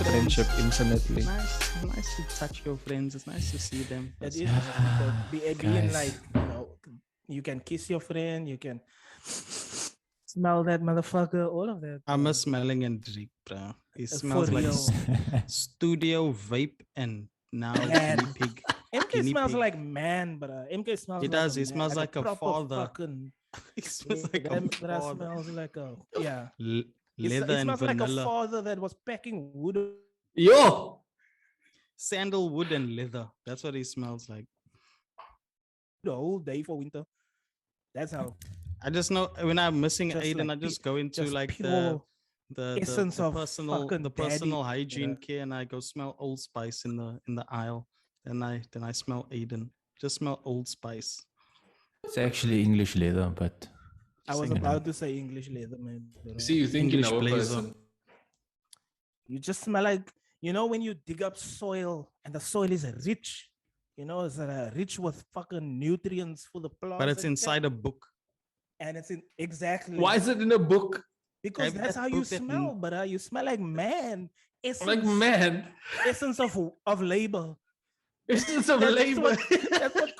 friendship infinitely. Nice to touch your friends. It's nice to see them. It is nice because being like, you can kiss your friend, you can smell that motherfucker, all of that. I miss smelling and drink, bro. It For smells like real. studio vape and now Man. guinea pig. MK Guinea smells pig. like man, but MK smells He like does. a He man, smells like a proper father. Fucking, He smells like a that father. smells like a Leather It and smells like a vanilla. father that was packing wood. Yo! Sandalwood and leather. That's what he smells like. The whole day for winter. That's how. I just know when I'm missing Just Aiden, like I just go into just like pure the essence of personal fucking personal daddy, hygiene care, and I go smell Old Spice in the aisle. Then I smell Aiden. Just smell Old Spice. It's actually English leather, but I was you know. about to say English leather, man. You see, you think English you know a blazer. person. You just smell like, when you dig up soil and the soil is rich, it's rich with fucking nutrients for the plants. But it's and inside a book. and it's in exactly Why is it in a book? because Have you that's that how you book that smell, but you smell like man. Like, man, Essence of labor. essence of That's labor. That's what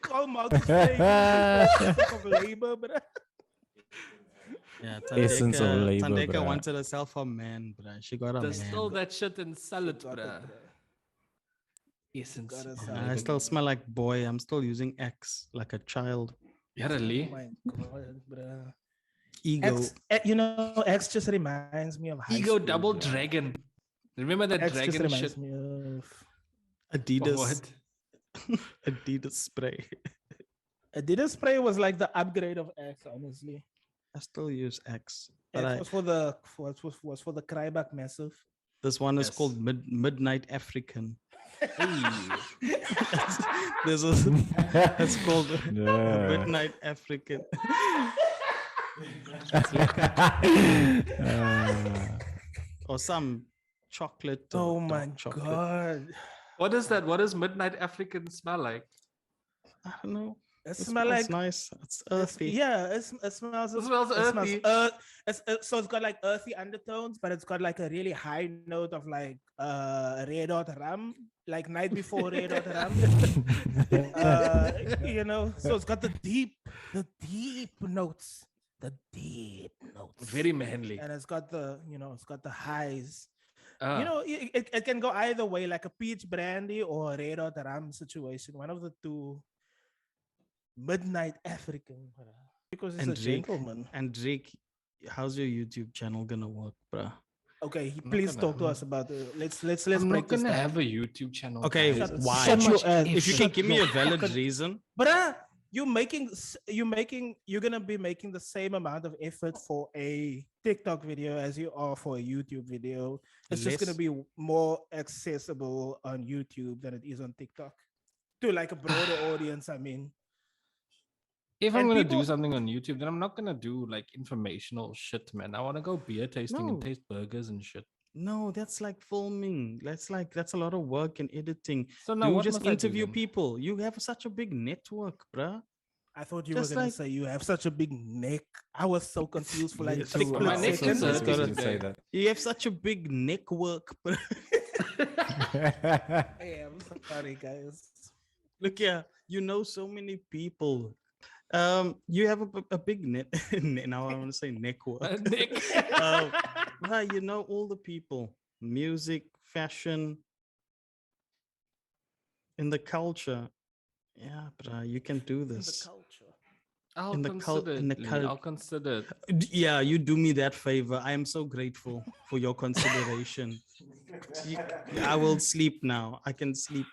Karl Marx is saying. Essence of labor, but Yeah, Essence of labor, Tandeka bruh. wanted herself a man, bruh. She got a There's man. still that shit in salad, got it, bruh. bruh. Essence. Got us of salad. I labor. still smell like boy. I'm still using X like a child. Yeah, Oh really? my god, bruh. Ego. X just reminds me of high Ego school, double bruh. dragon. Remember that X just dragon reminds shit? me of Adidas. What? Adidas spray. Adidas spray was like the upgrade of X, honestly. I still use X. But X was for the Cryback Massive. this one is Yes. called Midnight African. Hey. This is it's called Yeah. Midnight African. Or some chocolate. Oh or my dark chocolate. god. What is that? What does Midnight African smell like? I don't know. It It smells smells like nice. It's earthy. it smells. It smells earthy. So it's got like earthy undertones, but it's got like a really high note of like Red Hot Rum, like Night Before Red Hot Rum. So it's got the deep notes, Very manly. and it's got the highs. Ah. It can go either way, like a peach brandy or a Red Hot Rum situation. One of the two. Midnight African, because he's And a Drake. gentleman. And Drake, how's your YouTube channel gonna work, bruh? Okay, not please gonna- talk to us about it. Let's I'm break not this gonna down. have a YouTube channel. Okay, guys. It's why? so Shut your much ass. If you can effort. give me a valid fucking- reason, You're gonna be making the same amount of effort for a TikTok video as you are for a YouTube video. It's just gonna Less. be more accessible on YouTube than it is on TikTok to like a broader audience. I mean, If I'm And gonna people- do something on YouTube, then I'm not gonna do like informational shit, man. I wanna go beer tasting and No. taste burgers and shit. no, that's like filming. That's a lot of work and editing. So now Do what just must I do interview then? people. You have such a big network, bruh. I thought you Just were gonna like- say you have such a big neck. I was so confused for like Yes, six my neck is seconds. hurting supposed to today. say that. You have such a big network, bruh. Hey, I'm sorry, guys. Look here, you know so many people. You have a big net. Now I want to say network. Nick. Right, you know all the people, music, fashion, in the culture. Yeah, bruh, you can do In the this. culture. I'll in the cul- consider in the it. Lee. cul- I'll consider it. Yeah, you do me that favor. I am so grateful for your consideration. I will sleep now. I can sleep.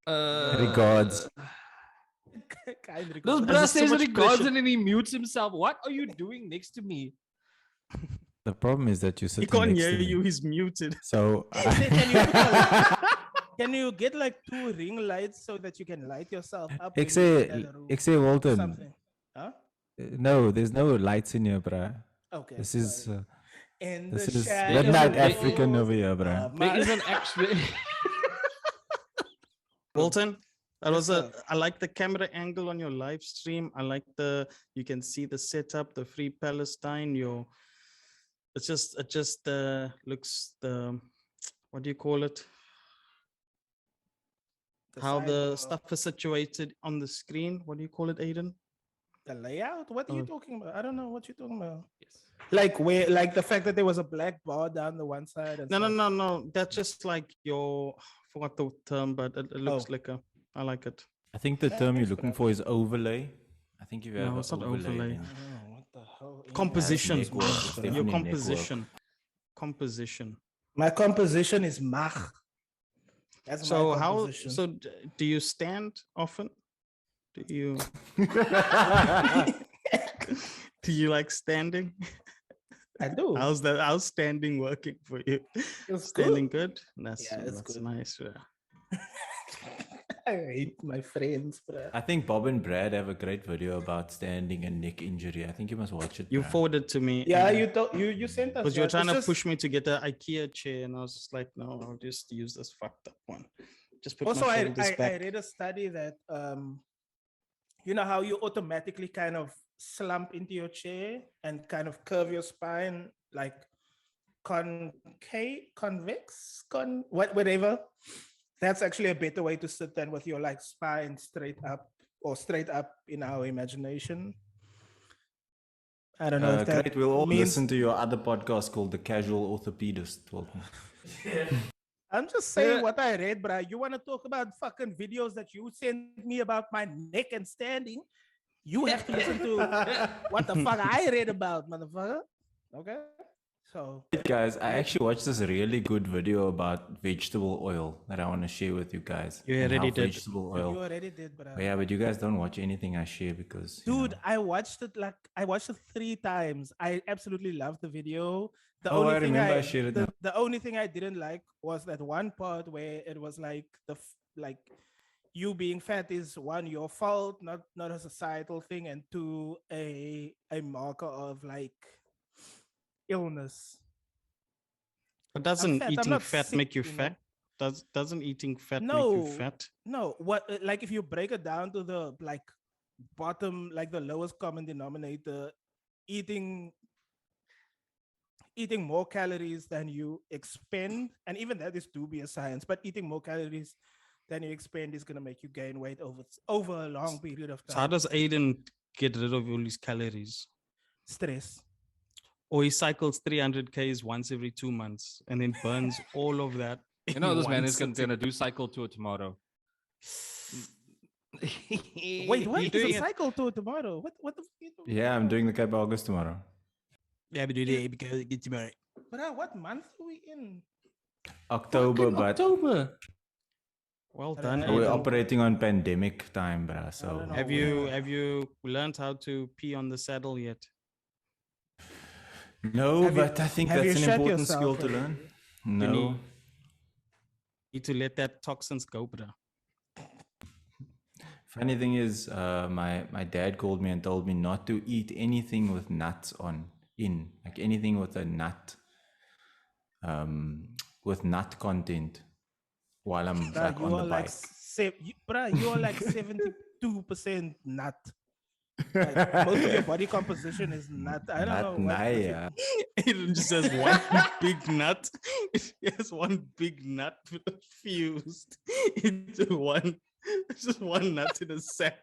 Regards. Kind This regards. bruh There's so says much regards pressure. and then he mutes himself. What are you doing next to me? The problem is that you sit He can't next hear to me. you. He's muted. So Can you get like 2 ring lights so that you can light yourself up? when ek you sê enter the room? ek sê Walton. Something. Huh? No, there's no lights in here, bruh. Okay. This is sorry. In this the is shadows midnight African over here, of bruh. There my- is an actually. Walton, that Yes, was sir. I like the camera angle on your live stream. I like you can see the setup, the Free Palestine. It just looks what do you call it? How the stuff is situated on the screen. What do you call it, Aiden? The layout? What are you Oh. talking about? I don't know what you're talking about. Yes. Like where, like the fact that there was a black bar down the one side. And No. That's just like your, I forgot the term, but it looks like a, I like it. I think the term you're Thanks, looking bruh. for is overlay. I think if you have No, an it's not overlay, overlay. then Oh, what the hell? Composition. neck work. It's Your definitely neck work. composition. Composition. My composition is mach. That's So my how, composition. so do you stand often? Do you, do you like standing? I do. How's standing working for you? It's Standing good? That's, Yeah, it's that's good. nice. Yeah. I hate my friends, bruh. I think Bob and Brad have a great video about standing and neck injury. I think you must watch it. You bruh. forwarded to me. Yeah, you sent us. Because you were right? trying It's to just- push me to get an IKEA chair, and I was just like, no, I'll just use this fucked up one. Just put Also, my I shoulders back. read a study that you know how you automatically kind of slump into your chair and kind of curve your spine like whatever. That's actually a better way to sit than with your like spine straight up or straight up in our imagination. I don't know if that Great. We'll all means. listen to your other podcast called The Casual Orthopedist. Walton. I'm just saying what I read, bruh. You want to talk about fucking videos that you sent me about my neck and standing? You have to listen to what the fuck I read about, motherfucker. Okay? So, Hey guys, I actually watched this really good video about vegetable oil that I want to share with you guys. You and how already did. Vegetable you oil. already did, bruh. Yeah, but you guys don't watch anything I share because. Dude, I watched it 3 times. I absolutely loved the video. The Oh, only I thing remember I shared it now. the only thing I didn't like was that one part where it was like you being fat is one your fault, not a societal thing, and two a marker of like illness. But doesn't fat, I'm eating not fat sick, make you you know. fat? Doesn't eating fat make No. you fat? No, what like if you break it down to the like bottom, like the lowest common denominator, eating more calories than you expend, and even that is dubious science, but eating more calories than you expend is gonna make you gain weight over a long period of So how time. does Aiden get rid of all these calories? Stress. Or he cycles 300 Ks once every 2 months and then burns all of that. You know, in this man one is sitting. gonna do cycle tour tomorrow. Wait, what? You It's doing a it? cycle tour tomorrow. What the fuck? are you talking Yeah, I'm about? doing the Cape August tomorrow. Yeah, but do they because get married. But what month are we in? October, Fucking but October. Well I done. don't know. we're Aiden. operating on pandemic time, bruh. I So don't know. Have you learned how to pee on the saddle yet? no, Have you- but I think have that's you an shot important skill yourself to learn. already? No. Need to let that toxins go, bro. Funny thing is, my dad called me and told me not to eat anything with nuts like anything with a nut, with nut content, while I'm Bruh, like you on are the like bike. you are like 72% nut. Like, most of your body composition is nut. I don't Nut know. What, naya. It just has one big nut. It has one big nut fused into one. Just one nut in a sack.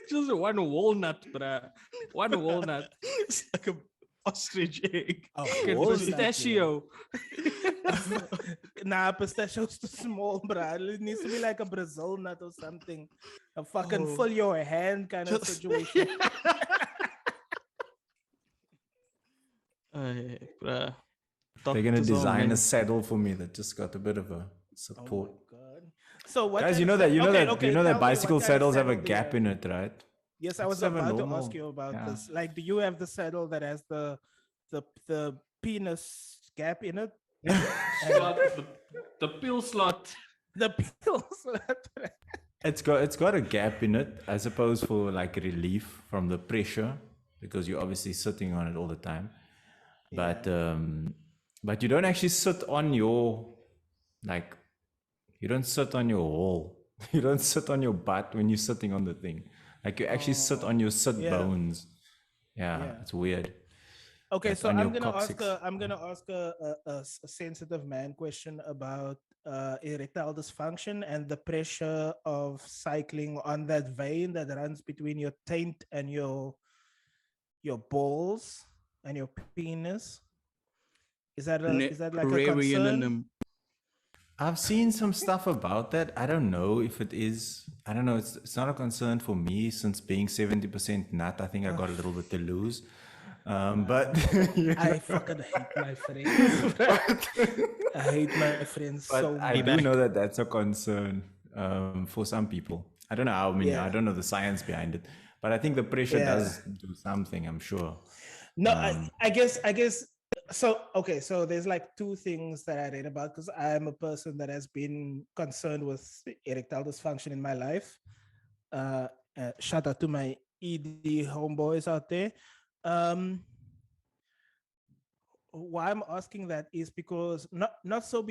Just one walnut, bruh. One walnut. It's like a ostrich egg. Fucking walnut, pistachio. Nah, pistachio's too small, bro. It needs to be like a Brazil nut or something. A fucking Oh. fill your hand kind of situation. Bruh. They're gonna Doctors are design a men. saddle for me that just got a bit of a Oh support. my god. So what Guys, kind you know of that sa- you know okay, that okay, you know tell that me, bicycle what kind of saddles have a saddle do you gap in it, right? Yes, I Let's was have a about to normal- ask you about yeah. this. Like, do you have the saddle that has the penis gap in it? Slot, the pill slot. The pills. It's got a gap in it, I suppose, for like relief from the pressure, because you're obviously sitting on it all the time. But you don't actually sit on your you don't sit on your hole. You don't sit on your butt when you're sitting on the thing. Like you actually sit on your sit yeah. bones. Yeah, Yeah. it's weird. Okay, Like so on your I'm gonna ask coccyx. a sensitive man question about erectile dysfunction and the pressure of cycling on that vein that runs between your taint and your balls and your penis. Is that like a concern? I've seen some stuff about that. I don't know if it is. I don't know. It's not a concern for me since being 70% nut. I think I got a little bit to lose. But you I know, fucking hate my friends. I hate my friends so but I much. do know that that's a concern for some people. I don't know how. I mean, I Yeah, don't know the science behind it, but I think the pressure yeah. does do something. I'm sure. No, I guess so. Okay, so there's like two things that I read about because I'm a person that has been concerned with erectile dysfunction in my life. Uh, Shout out to my ED homeboys out there. Um, why I'm asking that is because not so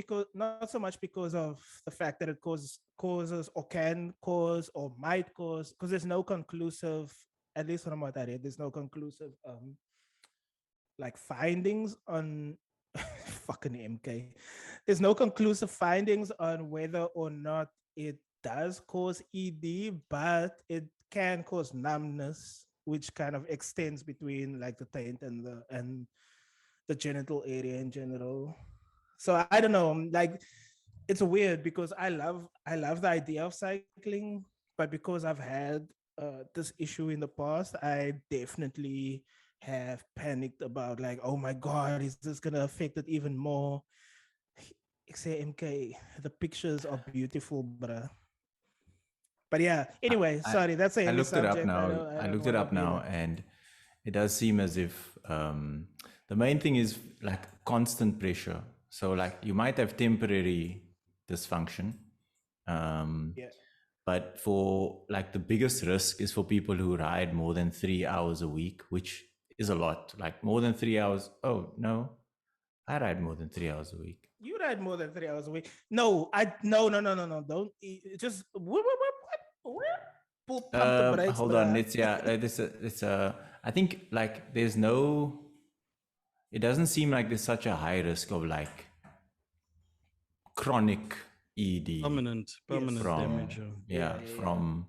much because of the fact that it causes or can cause or might cause, because there's no conclusive, at least from what I read, there's no conclusive like findings on fucking MK. There's no conclusive findings on whether or not it does cause ED, but it can cause numbness, which kind of extends between like the taint and the genital area in general. So I don't know, like it's weird because I love the idea of cycling, but because I've had this issue in the past, I definitely have panicked about like, oh my god, is this gonna affect it even more? Say MK, the pictures are beautiful, bruh. But yeah, anyway, I sorry, that's a I heavy looked it up subject. I now. don't I I don't looked it want to up be now, like, and it does seem as if the main thing is like constant pressure. So like you might have temporary dysfunction, um, yeah. but for like the biggest risk is for people who ride more than 3 hours a week, which is a lot. Like more than 3 hours. Oh no, I ride more than 3 hours a week. You ride more than 3 hours a week. No, I no. Don't just pull pump the brakes, Hold on. bruh. Let's yeah. It's I think like there's no. It doesn't seem like there's such a high risk of like chronic ED Permanent from damage. Yeah. from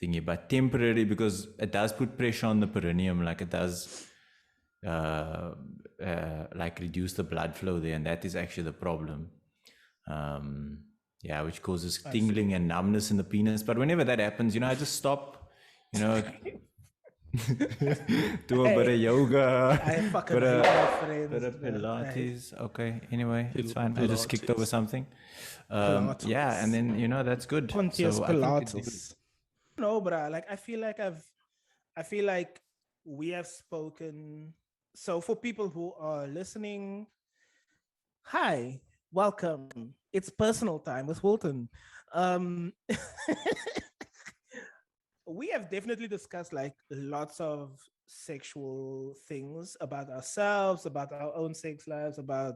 thingy, but temporary because it does put pressure on the perineum, like it does like reduce the blood flow there, and that is actually the problem. Yeah, which causes I see. tingling and numbness in the penis. But whenever that happens, I just stop, you know, do a bit of Hey, yoga, I fucking bit hate my of friends, bit of bruh. Pilates. Okay, anyway, it's fine. I just kicked over Pilates. something. Yeah, and Pilates. then that's good. Pontius So I think it's good. Pilates. No, bruh. Like I feel like we have spoken. So for people who are listening, hi, welcome. It's personal time with Wilton. Um, we have definitely discussed like lots of sexual things about ourselves, about our own sex lives, about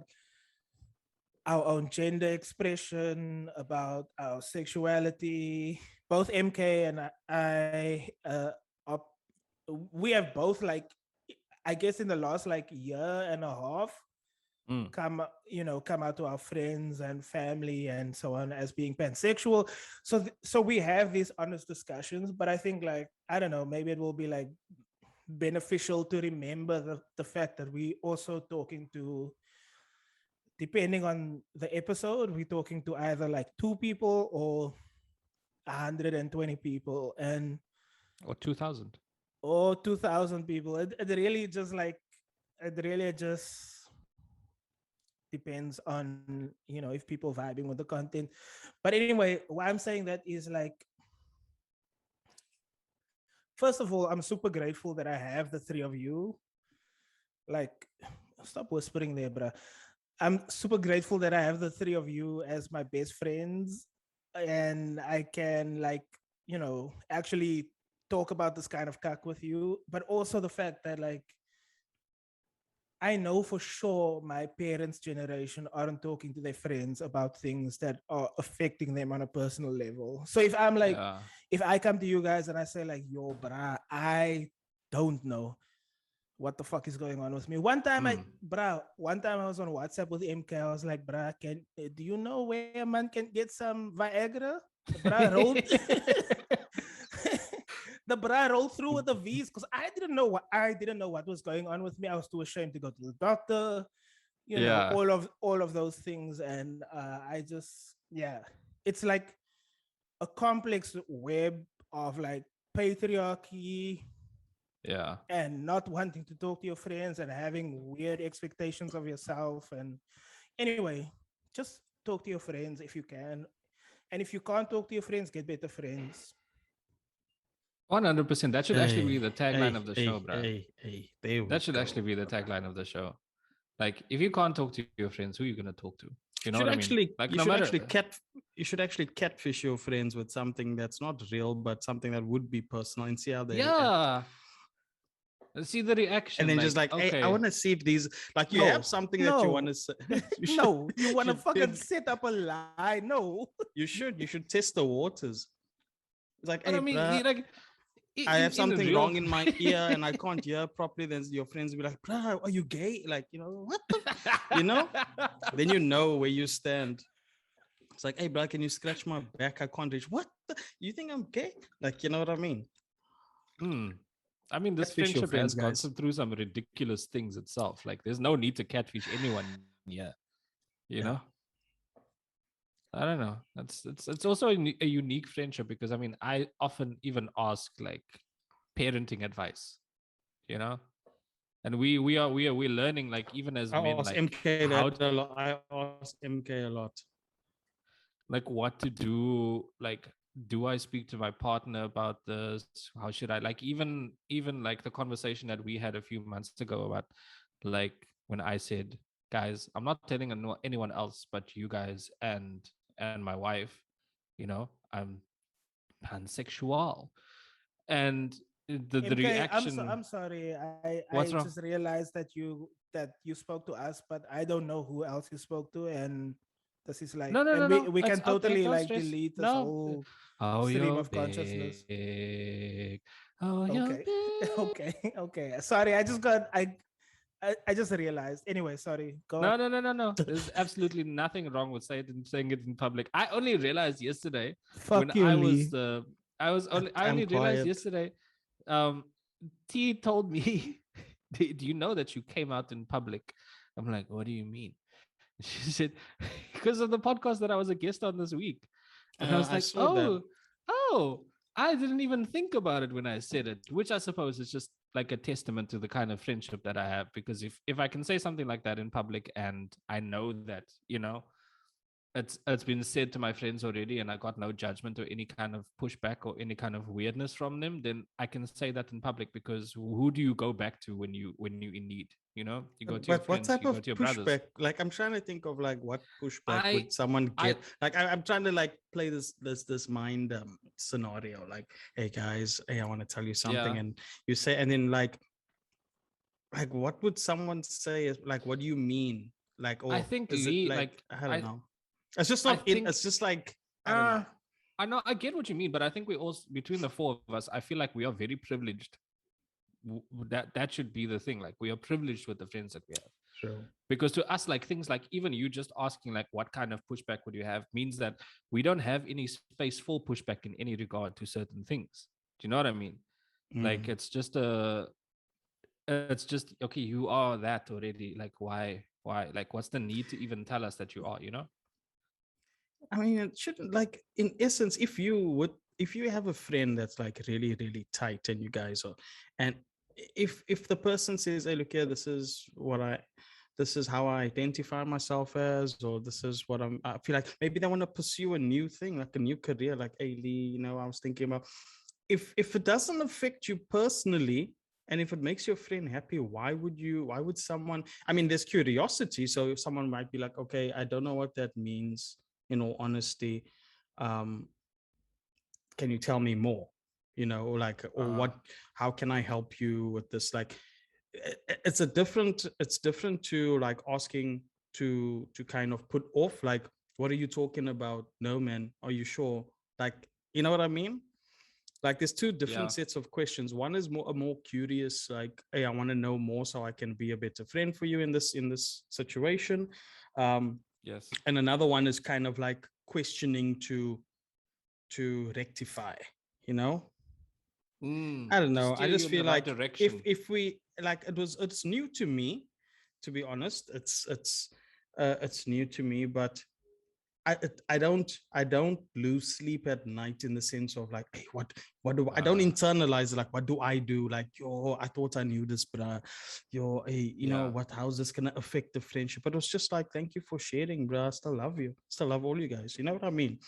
our own gender expression, about our sexuality. Both MK and are, we have both like, I guess in the last like year and a half, come out to our friends and family and so on as being pansexual. So we have these honest discussions, but I think like, I don't know, maybe it will be like beneficial to remember the fact that we also talking to, depending on the episode, we're talking to either like 2 people or 120 people and Or 2000. or 2000 people. It really just like, it really just depends on, if people vibing with the content. But anyway, why I'm saying that is like, first of all, I'm super grateful that I have the three of you. Like, stop whispering there, bruh. I'm super grateful that I have the three of you as my best friends, and I can like, actually talk about this kind of cuck with you. But also the fact that like, I know for sure my parents' generation aren't talking to their friends about things that are affecting them on a personal level. So if I'm like, if I come to you guys and I say like, yo, bruh, I don't know, what the fuck is going on with me. One time I was on WhatsApp with MK. I was like, bruh, do you know where a man can get some Viagra? The bruh rolled, the bruh rolled through with the V's because I didn't know what was going on with me. I was too ashamed to go to the doctor. You know, Yeah. all of those things, and I just it's like a complex web of like patriarchy Yeah. and not wanting to talk to your friends and having weird expectations of yourself. And anyway, just talk to your friends if you can. And if you can't talk to your friends, get better friends. 100%. That should actually be the tagline of the show, bro. There we That should go. actually be the tagline of the show. Like, if you can't talk to your friends, who are you gonna talk to? You know what I mean? Like, no matter. You should actually catfish your friends with something that's not real, but something that would be personal, and see how they react. Yeah. See the reaction. And then like, just like, okay. hey, I want to see if these, like, you have something that you want to say. You want to should fucking test- set up a lie. No. You should test the waters. It's like, But hey, I mean, bruh, like, I have something real- wrong in my ear and I can't hear properly. Then your friends will be like, bruh, are you gay? Like, what the, then you know where you stand. It's like, hey, bruh, can you scratch my back? I can't reach. What? You think I'm gay? Like, you know what I mean? I mean, this Catfish your friendship friends, has gone guys. through some ridiculous things itself. Like, there's no need to catfish anyone here. You know? I don't know. It's also a unique friendship because I mean, I often even ask like parenting advice, you know, and we're learning like even as I men ask like MK how that a lot. I ask MK a lot. like what to do. Like, do I speak to my partner about this? How should I like even like the conversation that we had a few months ago about like when I said, guys, I'm not telling anyone else but you guys and my wife, you know, I'm pansexual. And the MK, reaction, I'm sorry. I what's wrong? just realized that you spoke to us, but I don't know who else you spoke to, and this is like, No, and we it's can okay, totally don't like stress. delete this No. whole Oh, stream you're of consciousness. big. Oh, you're Okay, big. okay. Sorry, I just realized. Anyway, sorry. Go on. No. There's absolutely nothing wrong with saying it in public. I only realized yesterday when Fuck you, I Lee. was I I'm only realized quiet. yesterday. T told me, do you know that you came out in public? I'm like, what do you mean? She said, because of the podcast that I was a guest on this week. And I was I like, saw that. oh, I didn't even think about it when I said it, which I suppose is just like a testament to the kind of friendship that I have. Because if I can say something like that in public and I know that, you know, it's been said to my friends already and I got no judgment or any kind of pushback or any kind of weirdness from them, then I can say that in public because who do you go back to when you in need? You know, you go to your But what friends, type you go of to your brothers. pushback? Like, I'm trying to think of like what pushback I would someone I get? Like, I'm trying to like play this mind scenario. Like, hey guys, hey, I want to tell you something, yeah. and you say, and then like what would someone say? Like, what do you mean? Like, I or think is it Lee, like like I don't know? It's just I not in. think It's just like I don't know. I know I get what you mean, but I think we also between the four of us, I feel like we are very privileged. That should be the thing. Like we are privileged with the friends that we have. Sure. Because to us, like things like even you just asking like what kind of pushback would you have means that we don't have any space for pushback in any regard to certain things. Do you know what I mean? Like it's just okay, you are that already. Like why? Like what's the need to even tell us that you are, you know? I mean, it shouldn't, like, in essence, if you have a friend that's like really, really tight and you guys are, and if the person says, hey, look here, this is how I identify myself as, or this is what I feel like maybe they want to pursue a new thing, like a new career, like, hey, Lee, I was thinking about, if it doesn't affect you personally, and if it makes your friend happy, why would someone, I mean, there's curiosity. So someone might be like, okay, I don't know what that means, in all honesty. Can you tell me more? Like, or what, how can I help you with this? Like, it's different to like asking to kind of put off, like, what are you talking about? No, man, are you sure? Like, you know what I mean? Like there's two different sets of questions. One is a more curious, like, hey, I want to know more so I can be a better friend for you in this situation. Yes. And another one is kind of like questioning to rectify, you know? I don't To know. I steer you just in the feel right like direction. if we like it's new to me, to be honest. It's new to me, but I don't lose sleep at night in the sense of like, hey, what do I don't internalize it, like what do I do? Like, yo, I thought I knew this, bruh. Yo, hey, you know what, how's this gonna affect the friendship? But it was just like, thank you for sharing, bruh. I still love you. Still love all you guys. You know what I mean?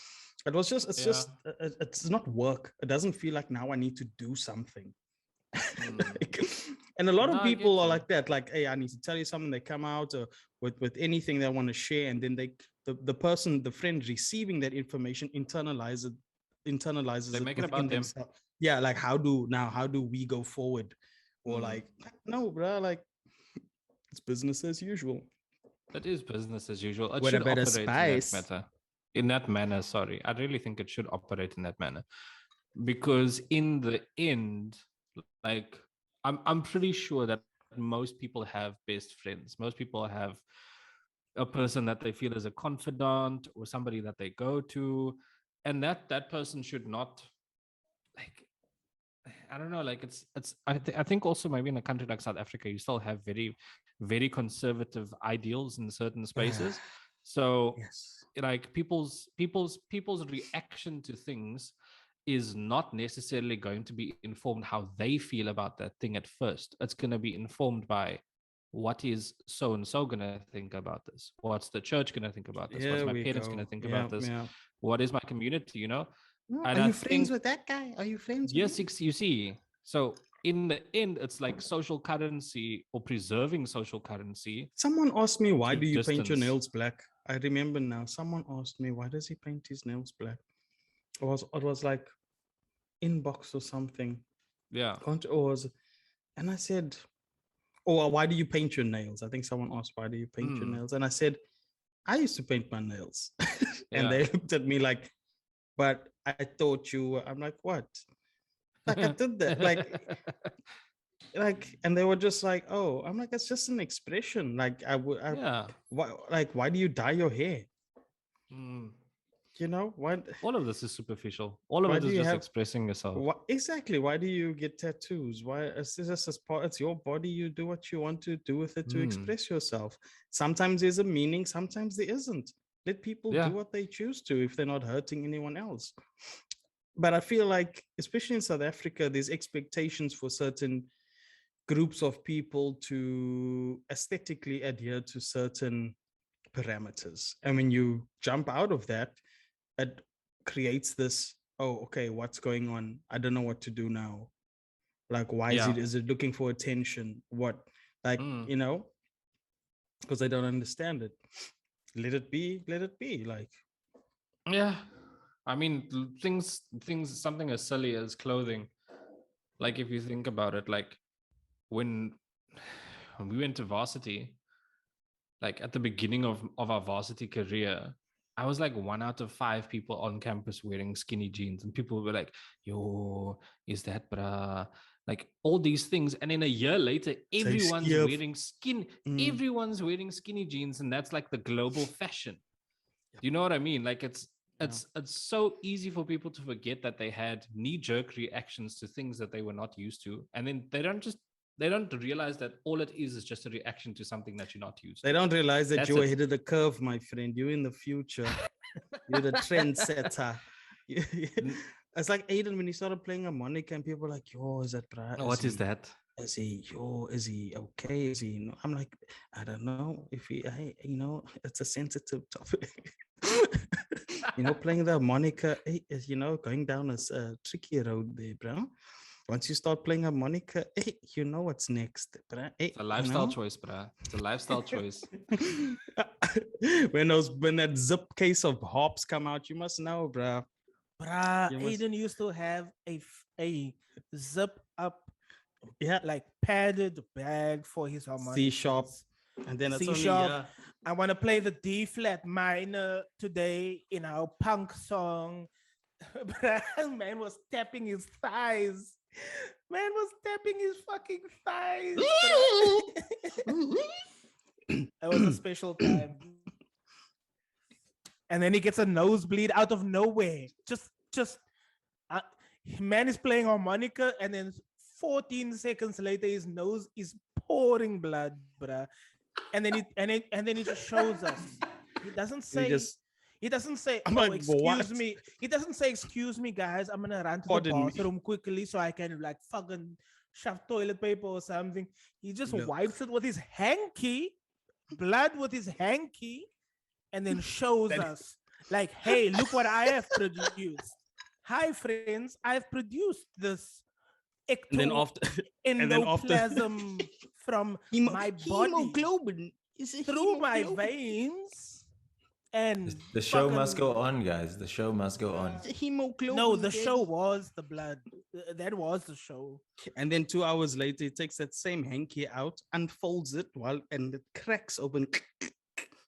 It was just it's not work. It doesn't feel like now I need to do something. Like, and a lot No, of I people get are you. like that, like, hey, I need to tell you something. They come out with anything they want to share, and then the person, the friend receiving that information internalizes They it make it within about them. themselves. Yeah, like how do we go forward? Or like, no, bro, like it's business as usual. It is business as usual. It With a should bit of operate in that spice. matter. In that manner, sorry. I really think it should operate in that manner. Because in the end, like I'm pretty sure that most people have best friends. Most people have a person that they feel is a confidant or somebody that they go to. And that person should not, like, I don't know, like I think also maybe in a country like South Africa, you still have very, very conservative ideals in certain spaces. So Yes. like people's reaction to things is not necessarily going to be informed how they feel about that thing at first. It's going to be informed by what is so and so going to think about this? What's the church going to think about this? What's Here my we parents going go. to think Yeah, about this? yeah. What is my community, you know? And Are I you friends think with that guy? Are you friends with yes, him? you see. So in the end, it's like social currency or preserving social currency Someone asked me, why through do you paint your distance. nails black? I remember now. Someone asked me, why does he paint his nails black? It was like inbox or something. Yeah. Or was, and I said, oh, why do you paint your nails? I think someone asked, why do you paint your nails? And I said, I used to paint my nails. And Yeah. they looked at me like, but I thought you were, I'm like, what? Like I did that. Like, and they were just like, oh, I'm like, it's just an expression. Like yeah. why do you dye your hair? Mm. You know, All of this is superficial. All of why it do is you just have, expressing yourself. exactly, why do you get tattoos? Why is this just as part, it's your body, you do what you want to do with it to express yourself. Sometimes there's a meaning, sometimes there isn't. Let people Yeah. do what they choose to if they're not hurting anyone else. But I feel like, especially in South Africa, there's expectations for certain groups of people to aesthetically adhere to certain parameters. And when you jump out of that, it creates this, oh, okay, what's going on? I don't know what to do now. Like, why is it looking for attention? What, like, you know, because I don't understand it. Let it be, like. Yeah. I mean, things, something as silly as clothing. Like if you think about it, like when we went to varsity, like at the beginning of our varsity career, I was like 1 out of 5 people on campus wearing skinny jeans, and people were like, "Yo, is that bruh?" Like all these things, and then a year later, everyone's wearing skinny jeans, and that's like the global fashion. Do you know what I mean? Like it's so easy for people to forget that they had knee-jerk reactions to things that they were not used to, and then they don't realize that all it is just a reaction to something that you're not used to. They don't realize that That's you're it. ahead of the curve, my friend. You're in the future. You're the trendsetter. It's like Aiden when he started playing harmonica, and people were like, yo, is that bruh? What is that? Is he okay? Is he, I'm like, I don't know if it's a sensitive topic. Playing the harmonica, going down a tricky road there, bro. Once you start playing harmonica, you know what's next, bro. It's a lifestyle choice, bruh. It's a lifestyle choice. when that zip case of hops come out, you must know, bro. Aiden used to have a zip up, like padded bag for his harmonica. C sharp, and then it's C sharp. I want to play the D flat minor today in our punk song. Man was tapping his thighs. Man was tapping his fucking thighs. It was a special time. And then he gets a nosebleed out of nowhere. Just uh, man is playing harmonica, and then 14 seconds later, his nose is pouring blood, bruh. And then he just shows us. He doesn't And he say. just, He doesn't say, I'm "Oh, like, excuse what? me." He doesn't say, "Excuse me, guys. I'm gonna run to Pardon me." the bathroom quickly so I can like fucking shove toilet paper or something." He just No. wipes it with his hanky, blood with his hanky, and then shows That- us like, "Hey, look what I have produced. Hi, friends. I've produced this And then after, and then after, endoplasm from my body hemoglobin is a through my hemoglobin. veins." And The show must fucking- go on, guys. The show must go on. It's a hemoglobin. No, the show baby. was the blood. That was the show. And then 2 hours later, he takes that same hanky out, unfolds it and it cracks open.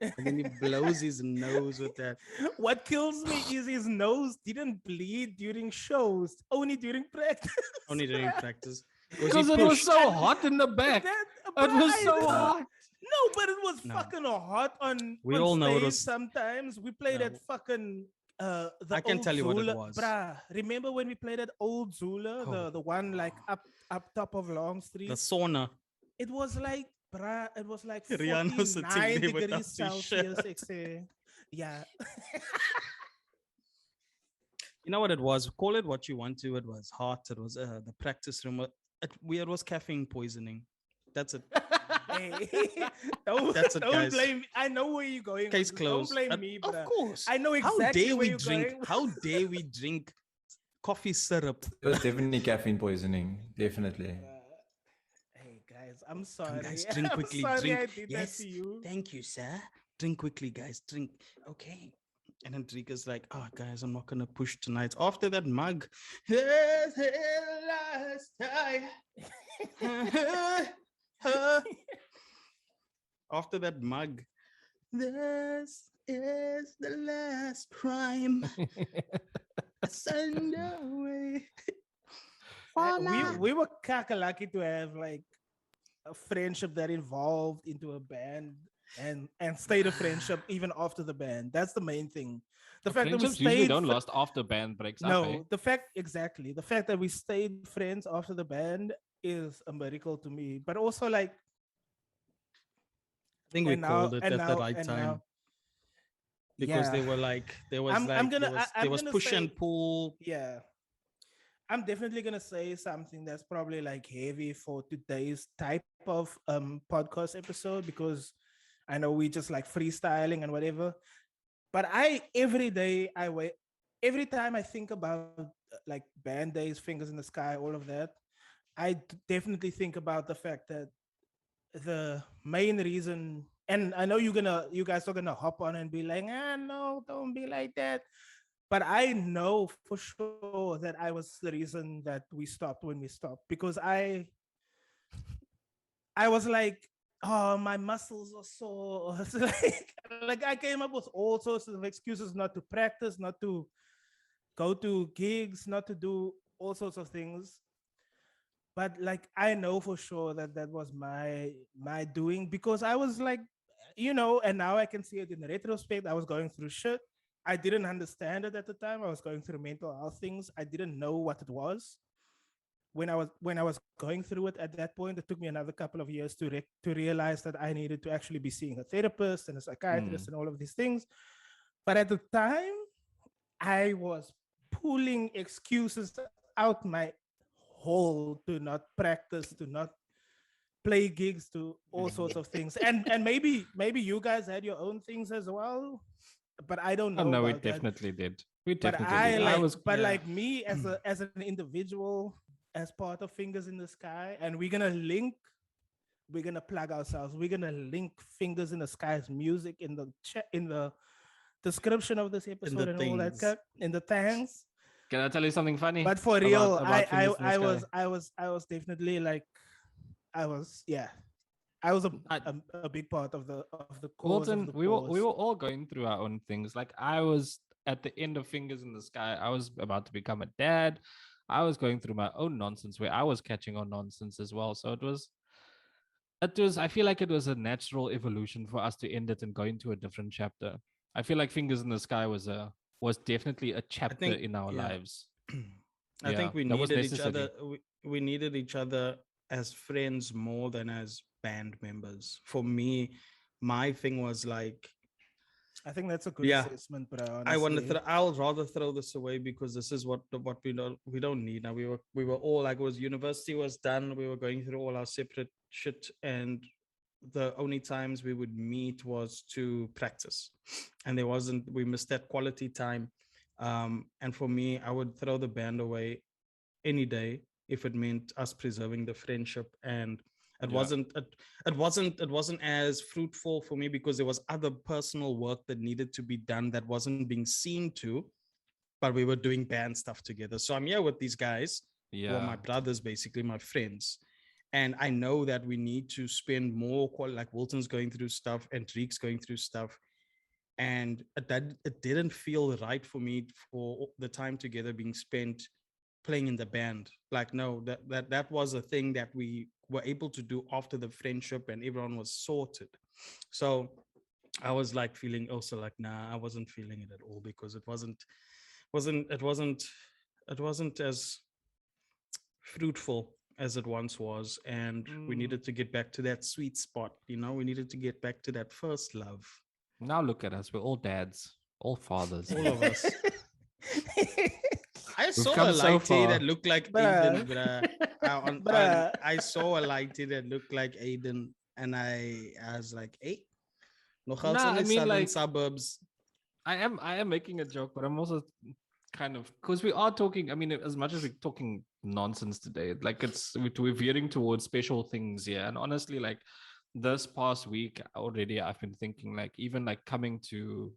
And then he blows his nose with that. What kills me is his nose didn't bleed during shows, only during practice. Only during practice. Because it was so hot in the back. It was so hot. No, but it was No. fucking hot on. We on all know it stage was- sometimes we played No. at fucking. The I can old tell you what it Zula. was. Bruh, remember when we played at Old Zula, Oh. the one like up top of Long Street? The sauna. It was like, bruh, it was like Rihanna was sitting 49 there without degrees his Celsius. shirt. Ik say. Yeah. You know what it was? Call it what you want to. It was hot. It was the practice room. It was caffeine poisoning. That's it. Hey, don't, That's it, don't guys. blame me. I know where you're going. Case with this. closed. Don't blame me, bruh. Of course. I know How exactly dare where we you're drink? going. How dare we drink coffee syrup? It was definitely caffeine poisoning. Definitely. Hey guys, I'm sorry. guys, drink I'm quickly, sorry drink. I did Yes, that to you. Thank you, sir. Drink quickly, guys. Drink. Okay. And then Drika's like, oh, guys, I'm not going to push tonight. After that mug. This is last time. After that mug. This is the last crime. Send away. We were lucky to have like a friendship that evolved into a band and stayed a friendship even after the band. That's the main thing. The fact that we Friendships usually stayed don't last after band breaks up. Eh? no, the fact that we stayed friends after the band is a miracle to me. But also like I think we and now- called it and at the now- right and time. now- Because they yeah. were like, there was I'm like, gonna- there was I'm gonna push say- and pull. Yeah. I'm definitely gonna say something that's probably like heavy for today's type of podcast episode because I know we just like freestyling and whatever. But every time I think about like band days, fingers in the sky, all of that, I definitely think about the fact that the main reason, and I know you guys are gonna hop on and be like, no, don't be like that. But I know for sure that I was the reason that we stopped when we stopped because I was like, oh, my muscles are sore. It's like I came up with all sorts of excuses not to practice, not to go to gigs, not to do all sorts of things. But like I know for sure that that was my doing because I was like, and now I can see it in retrospect. I was going through shit. I didn't understand it at the time. I was going through mental health things. I didn't know what it was. When I was going through it at that point, it took me another couple of years to realize that I needed to actually be seeing a therapist and a psychiatrist and all of these things. But at the time, I was pulling excuses out my hole to not practice, to not play gigs, to all sorts of things. And maybe you guys had your own things as well, but I don't know. Oh, no, we about that. definitely did. We But definitely I did. like, yeah. like me as an individual, as part of Fingers in the Sky, and we're gonna plug ourselves. We're gonna link Fingers in the Sky's music in the description of this episode and all that things. crap, in the thanks. Can I tell you something funny? But for real, about Fingers in the Sky? I was definitely like, I was a big part of the cause. Colton, of the we were cause. all going through our own things. Like I at the end of Fingers in the Sky, I was about to become a dad. I was going through my own nonsense where I was catching on nonsense as well. So it was I feel like it was a natural evolution for us to end it and go into a different chapter. I feel like Fingers in the Sky was definitely a I chapter think, in our yeah. lives. I Yeah, think we that was needed each necessary. other. We needed each other as friends more than as band members. For me, my thing was like, I think that's a good yeah, assessment, bro. I want to. Honestly, I'll rather throw this away because this is what we don't need now. We were all like, it was university was done. We were going through all our separate shit, and the only times we would meet was to practice, and there wasn't. We missed that quality time. And for me, I would throw the band away any day if it meant us preserving the friendship. And it Yeah. wasn't it wasn't as fruitful for me because there was other personal work that needed to be done that wasn't being seen to, but we were doing band stuff together. So I'm here with these guys who are Yeah. my brothers, basically my friends, and I know that we need to spend more like Wilton's going through stuff and Dreek's going through stuff, and it didn't feel right for me for the time together being spent playing in the band. Like, no, that was a thing that we were able to do after the friendship and everyone was sorted. So I was like feeling also like, nah, I wasn't feeling it at all because it wasn't as fruitful as it once was, and we Mm. needed to get back to that sweet spot. We needed to get back to that first love. Now look at us. We're all dads, all fathers. All of us. I We've saw a come so lighty that far. looked like bruh, Aiden, bruh. bruh. I saw a lighty that looked like Aiden, and I was like, hey, nogals Nah, in I the mean, southern like, suburbs. I am making a joke, but I'm also kind of, because we are talking. I mean, as much as we're talking nonsense today, like we're veering towards special things here. And honestly, like this past week already, I've been thinking, like, even like coming to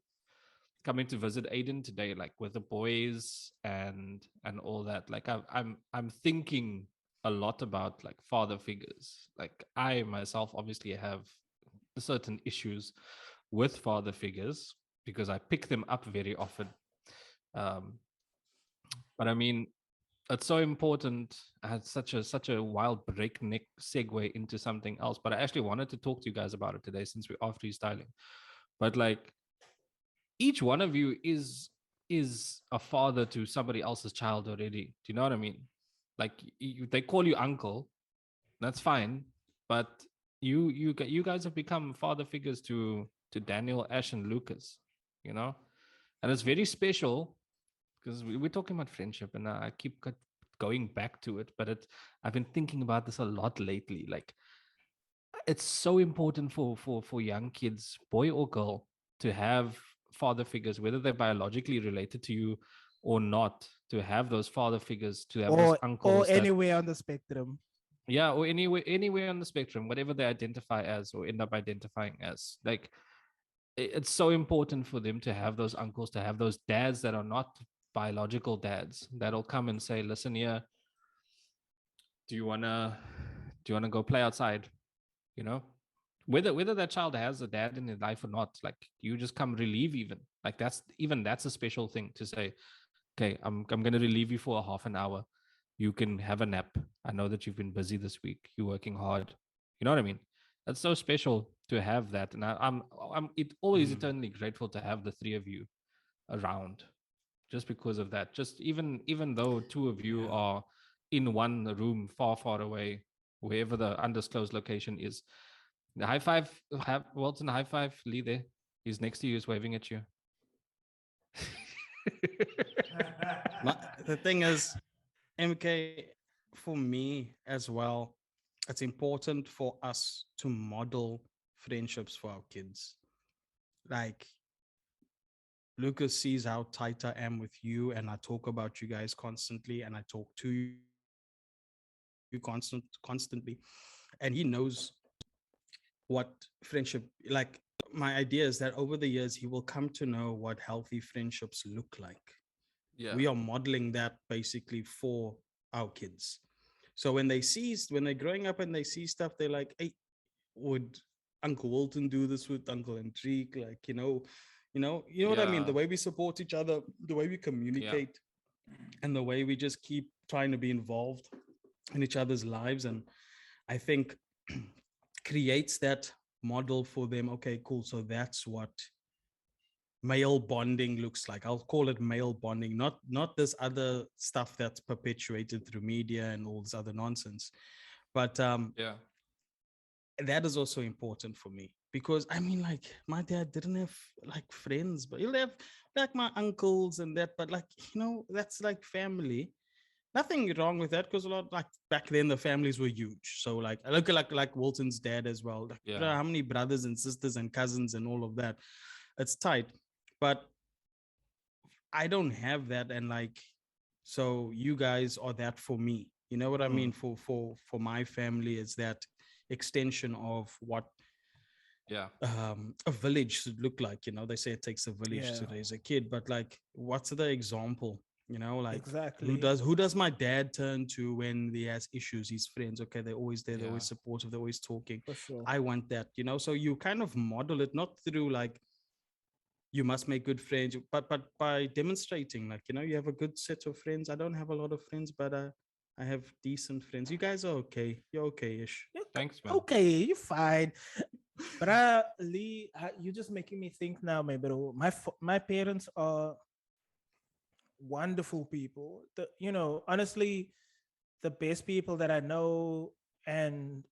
visit Aiden today, like with the boys and all that. Like I'm thinking a lot about like father figures. Like I myself obviously have certain issues with father figures because I pick them up very often. Um, but I mean, it's so important. I had such a wild breakneck segue into something else, but I actually wanted to talk to you guys about it today since we're after freestyling. But like each one of you is a father to somebody else's child already. Do you know what I mean? Like they call you uncle, that's fine, but you guys have become father figures to Daniel, Ash, and Lucas. You know, and it's very special because we're talking about friendship, and I keep going back to it. But I've been thinking about this a lot lately. Like it's so important for young kids, boy or girl, to have father figures, whether they're biologically related to you or not, to have those father figures, to have those or uncles that, anywhere on the spectrum. yeah, or anywhere on the spectrum, whatever they identify as or end up identifying as. Like it's so important for them to have those uncles, to have those dads that are not biological dads that'll come and say, listen here, do you wanna go play outside? You know, whether that child has a dad in his life or not, like you just come relieve. Even like that's a special thing to say, okay, I'm gonna relieve you for a half an hour, you can have a nap, I know that you've been busy this week, you're working hard. You know what I mean? That's so special to have that. And I'm always Mm. eternally grateful to have the three of you around, just because of that. Just even though two of you Yeah. are in one room far away, wherever the undisclosed location is. The high five, Walton, high five, Lee there. He's next to you, he's waving at you. The thing is, MK, for me as well, it's important for us to model friendships for our kids. Like, Lucas sees how tight I am with you, and I talk about you guys constantly, and I talk to you constantly, and he knows what friendship like. My idea is that over the years, he will come to know what healthy friendships look like. Yeah. We are modeling that basically for our kids. So when they're growing up and they see stuff, they're like, hey, would Uncle Walton do this with Uncle Enrique? Like, You know what I mean? The Yeah. way we support each other, the way we communicate, and the way we just keep trying to be involved in each other's lives. And I think creates that model for them. Okay, cool. So that's what male bonding looks like. I'll call it male bonding, not this other stuff that's perpetuated through media and all this other nonsense. But Yeah. that is also important for me, because I mean, like, my dad didn't have like friends, but he'll have like my uncles and that, but like, that's like family. Nothing wrong with that, because a lot, like, back then the families were huge. So like, I look at like Walton's dad as well. Like, Yeah. how many brothers and sisters and cousins and all of that. It's tight. But I don't have that. And like, so you guys are that for me. You know what I mean? For my family, it's that extension of what Yeah. a village should look like. They say it takes a village to Yeah, raise a kid, but like, what's the example? Like, who exactly. does my dad turn to when he has issues? His friends, okay, they're always there, they're Yeah. always supportive, they're always talking. For sure. I want that. So you kind of model it, not through like, you must make good friends, but by demonstrating, like, you have a good set of friends. I don't have a lot of friends, but I have decent friends. You guys are okay. You're okay-ish. Thanks, man. Okay, you're fine. But Lee, you're just making me think now, my bro. My parents are wonderful people. Honestly, the best people that I know, and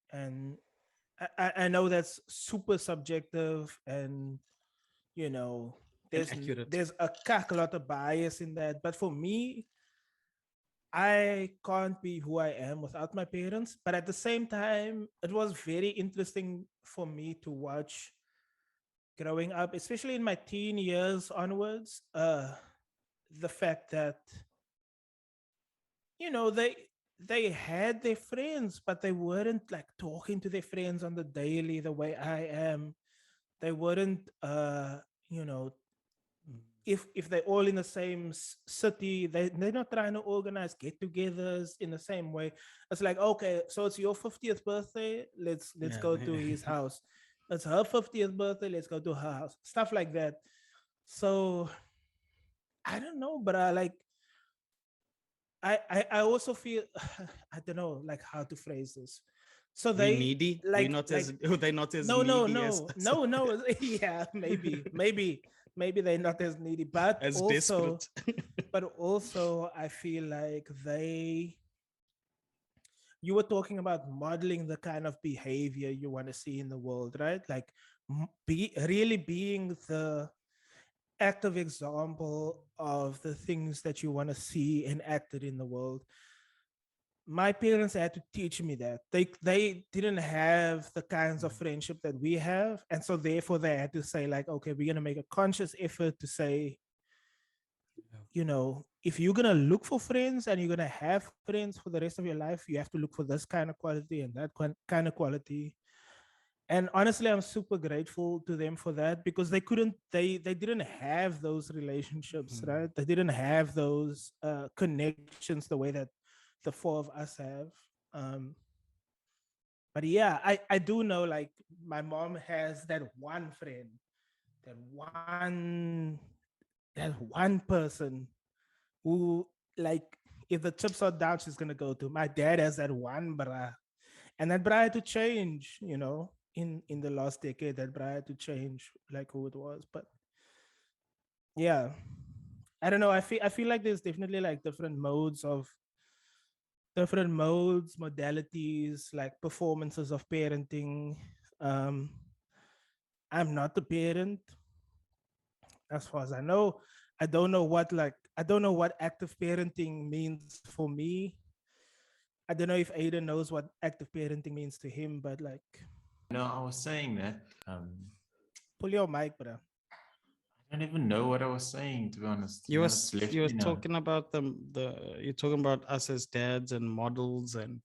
I know that's super subjective, and you know, And accurate. there's a lot of bias in that. But for me, I can't be who I am without my parents. But at the same time, it was very interesting for me to watch growing up, especially in my teen years onwards. The fact that they had their friends, but they weren't like talking to their friends on the daily the way I am. They weren't, you know, if they're all in the same city, they're not trying to organize get-togethers in the same way. It's like, okay, so it's your 50th birthday, let's Yeah. go to his house. It's her 50th birthday, let's go to her house. Stuff like that. So I don't know, but I also feel I don't know like how to phrase this. So We they needy. We like not like as they not as no no needy as no no no yeah, maybe they're not as needy, but as also desperate. I feel like you were talking about modeling the kind of behavior you want to see in the world, right? Like be really being the active example of the things that you want to see enacted in the world. My parents had to teach me that they didn't have the kinds of friendship that we have, and so therefore they had to say like, okay, we're going to make a conscious effort to say, if you're going to look for friends and you're going to have friends for the rest of your life, you have to look for this kind of quality and that kind of quality. And honestly, I'm super grateful to them for that, because they didn't have those relationships, right? They didn't have those connections the way that the four of us have. um but yeah, I do know, like, my mom has that one friend, that one person who, like, if the chips are down, she's gonna go to. My dad has that one bra, and that bra had to change, in the last decade. That bra had to change, like, who it was. But yeah, I don't know. I feel like there's definitely like different modes, modalities, like performances of parenting. Um, I'm not a parent, as far as I know. I don't know what active parenting means for me. I don't know if Aiden knows what active parenting means to him, but like, No, I was saying that. pull your mic, bro. I don't even know what I was saying, to be honest. You It's was left you me was now. talking about you're talking about us as dads and models and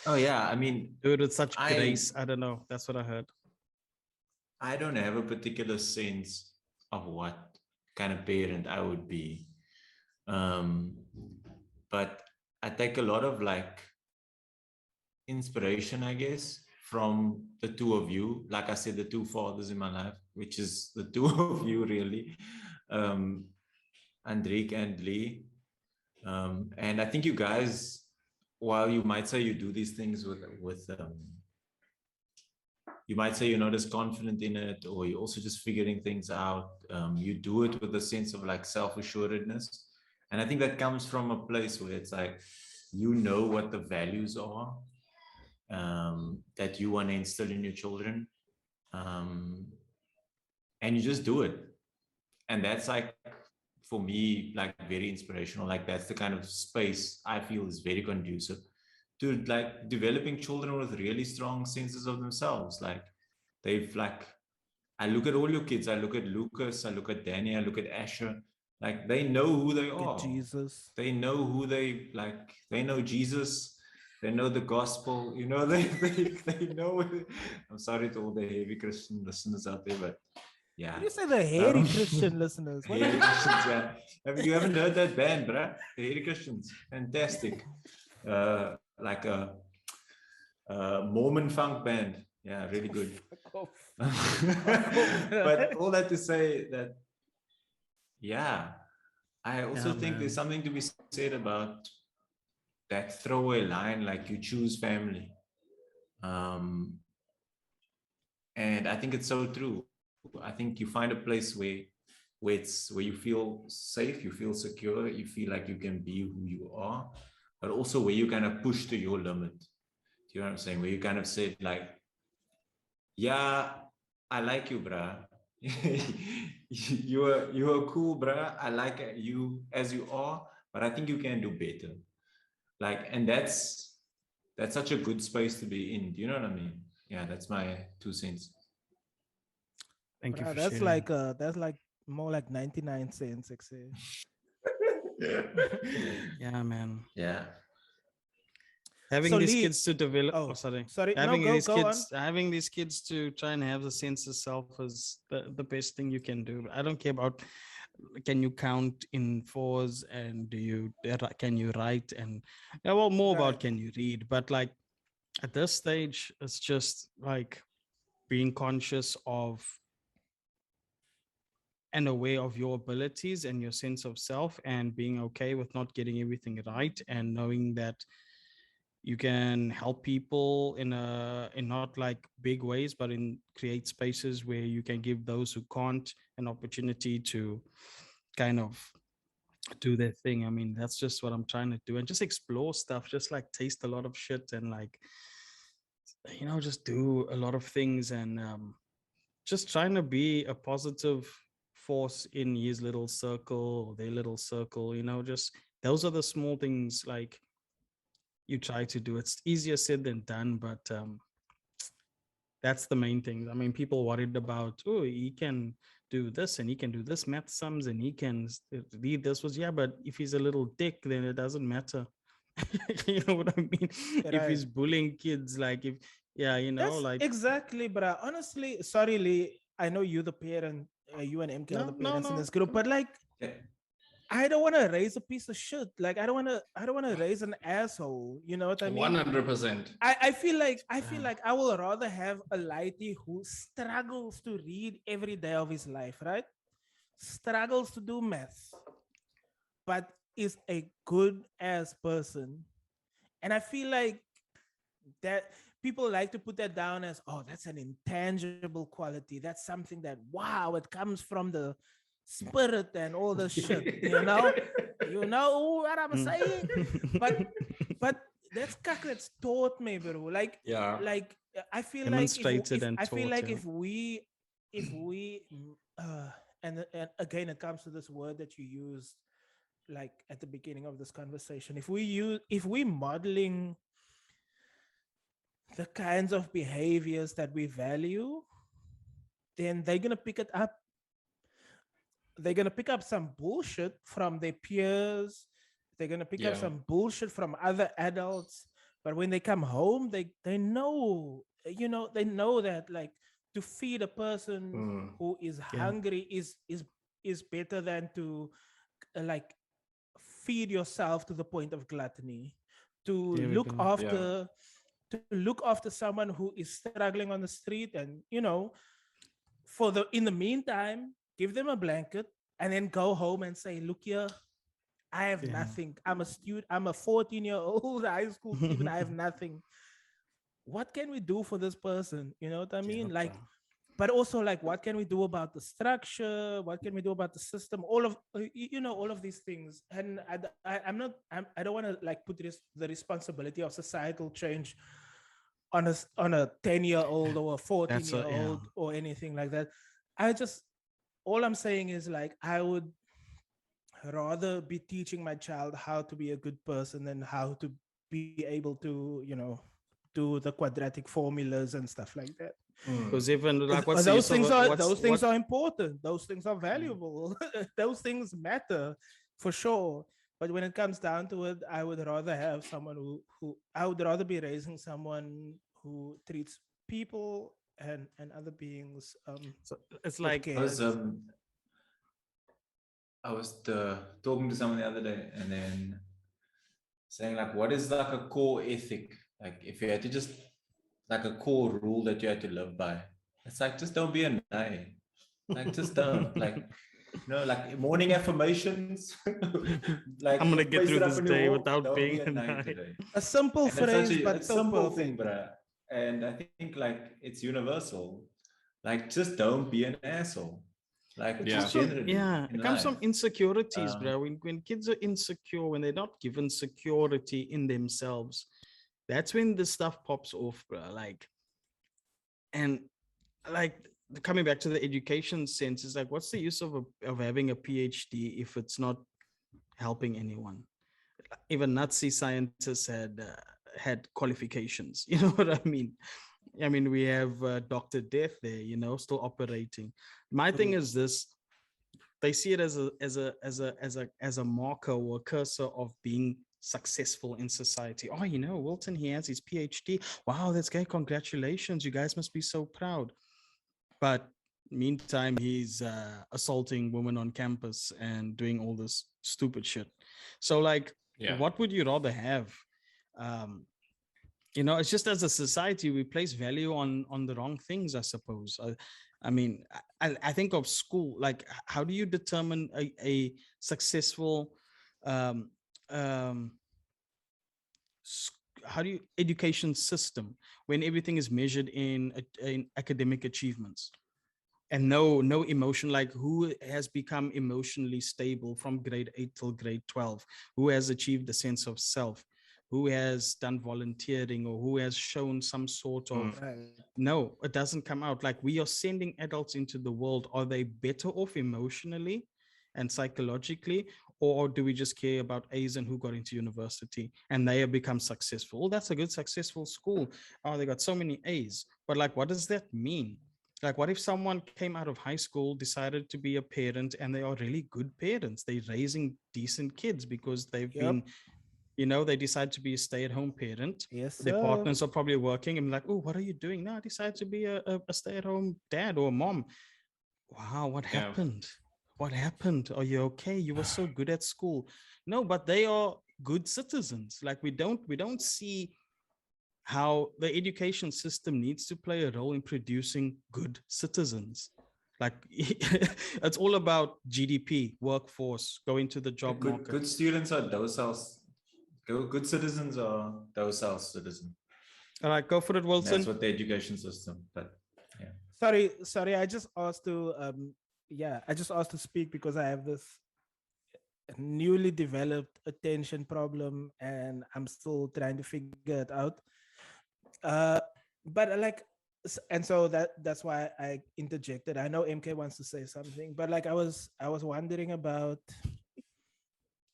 Oh yeah, I mean, do it with such I grace. I don't know. That's what I heard. I don't have a particular sense of what kind of parent I would be. Um, but I take a lot of like inspiration, I guess, from the two of you. Like I said, the two fathers in my life, which is the two of you really, Andrik and Lee. And I think you guys, while you might say you do these things with you might say you're not as confident in it, or you're also just figuring things out. You do it with a sense of like self-assuredness. And I think that comes from a place where it's like, you know what the values are that you want to instill in your children. And you just do it. And that's like, for me, like very inspirational. Like that's the kind of space I feel is very conducive to like developing children with really strong senses of themselves. Like they've like, I look at all your kids. I look at Lucas. I look at Danny. I look at Asher. Like they know who they Get are. Jesus. They know who they like. They know Jesus. They know the gospel. You know, they know. I'm sorry to all the heavy Christian listeners out there, but yeah. Did you say the hairy Christian listeners? What Hairy Christians, yeah. You haven't heard that band, bruh? The Hairy Christians. Fantastic. Like a Mormon funk band. Yeah, really good. But all that to say that, yeah, I also think there's something to be said about that throwaway line, like you choose family. And I think it's so true. I think you find a place where you feel safe, you feel secure, you feel like you can be who you are, but also where you kind of push to your limit. Do you know what I'm saying? Where you kind of said like, yeah, I like you, bruh. you're cool, bruh. I like you as you are, but I think you can do better. Like, and that's such a good space to be in. Do you know what I mean? Yeah, that's my 2 cents. Thank you for that's sharing. that's like more like 99 cents, actually. Yeah, man. Yeah. Having So these Lee, kids to develop. Oh, sorry. sorry. No, Having these go kids, on. having these kids to try and have a sense of self is the best thing you can do. I don't care about can you count in fours and can you write and yeah, well, more about Right. can you read. But like at this stage, it's just like being conscious of and aware of your abilities and your sense of self, and being okay with not getting everything right, and knowing that you can help people in not like big ways, but in create spaces where you can give those who can't an opportunity to kind of do their thing. I mean, that's just what I'm trying to do, and just explore stuff, just like taste a lot of shit, and like, you know, just do a lot of things, and just trying to be a positive force in his little circle or their little circle, you know. Just those are the small things like you try to do. It's easier said than done, but that's the main thing. I mean, people worried about, oh, he can do this and he can do this math sums and he can read this was, yeah, but if he's a little dick, then it doesn't matter. You know what I mean? Right. If he's bullying kids, like if, yeah, you know, That's like exactly, but honestly, sorry, Lee. I know you the parent, you and MK are the parents in this group, but like, I don't want to raise a piece of shit. Like, I don't want to raise an asshole. You know what I mean? 100%. I feel like I will rather have a lighty who struggles to read every day of his life, right? Struggles to do math, but is a good ass person. And I feel like that people like to put that down as, oh, that's an intangible quality. That's something that, wow, it comes from the spirit and all the shit, you know? You know what I'm saying? But that's that's taught me, bro. Like, yeah. Like I feel demonstrated like and I feel taught, like yeah. if we and again it comes to this word that you used like at the beginning of this conversation. If we modeling the kinds of behaviors that we value, then they're gonna pick it up. They're gonna pick up some bullshit from their peers. They're gonna pick up some bullshit from other adults. But when they come home, they know, you know, they know that like to feed a person who is hungry is better than to like feed yourself to the point of gluttony. To look after to look after someone who is struggling on the street, and in the meantime, give them a blanket and then go home and say, look here, I have Yeah. nothing. I'm a student. I'm a 14-year-old high school student. I have nothing. What can we do for this person? You know what I mean? Yeah, Like, bro. but also like, what can we do about the structure? What can we do about the system? All of all of these things. And I don't want to like put the responsibility of societal change on a 10-year-old or a That's 14-year-old or anything like that. I just all I'm saying is like, I would rather be teaching my child how to be a good person than how to be able to, do the quadratic formulas and stuff like that. because even like what's the Those use of things a, are what's those things what are important. Those things are valuable. Those things matter for sure. But when it comes down to it, I would rather have someone who I would rather be raising someone who treats people and other beings so it's with like I care. was talking to someone the other day, and then saying like, what is like a core ethic? Like, if you had to just like a core rule that you had to live by, it's like just don't be a nay. Like, just don't. Like, like morning affirmations. Like, I'm you gonna get paste through it up this on your day wall. without Don't being be a a nay night. today. A simple And it's such phrase, a but it's so simple thing, perfect. bruh. And I think like it's universal. Like, just don't be an asshole. Like, It just comes Yeah. from generally yeah, in it comes life. from insecurities, Um, bro. When kids are insecure, when they're not given security in themselves, that's when the stuff pops off, bro. And like coming back to the education sense, is like, what's the use of having a PhD if it's not helping anyone? Even Nazi scientists had qualifications. You know what I mean? I mean, we have Dr. Death there, still operating. My thing is this: they see it as a marker or a cursor of being successful in society. Oh, Wilton, he has his PhD. Wow, that's great. Congratulations. You guys must be so proud. But meantime, he's assaulting women on campus and doing all this stupid shit. So, like, Yeah. what would you rather have? Um, it's just as a society we place value on the wrong things, I suppose. I mean, I think of school, like, how do you determine a successful um, um, how do you education system when everything is measured in academic achievements and no emotion? Like, who has become emotionally stable from grade 8 till grade 12? Who has achieved a sense of self? Who has done volunteering, or who has shown some sort of Right. no, it doesn't come out. Like, we are sending adults into the world. Are they better off emotionally and psychologically, or do we just care about A's and who got into university and they have become successful? Oh, that's a good successful school. Oh, they got so many A's. But like, what does that mean? Like, what if someone came out of high school, decided to be a parent, and they are really good parents? They're raising decent kids because they've Yep. been, they decide to be a stay-at-home parent. Yes, Their sir. partners are probably working, and like, oh, what are you doing? No, I decided to be a stay-at-home dad or a mom. Wow, what Yeah. happened? What happened? Are you okay? You were so good at school. No, but they are good citizens. Like, we don't see how the education system needs to play a role in producing good citizens. Like, it's all about GDP, workforce, go into the job good market. good students are docile. Good citizens are docile citizens. All right, go for it, And that's Wilson. what the education system. But yeah, Sorry. I just asked to I just asked to speak because I have this newly developed attention problem and I'm still trying to figure it out. Uh, but like, and so that's why I interjected. I know MK wants to say something, but like, I was wondering about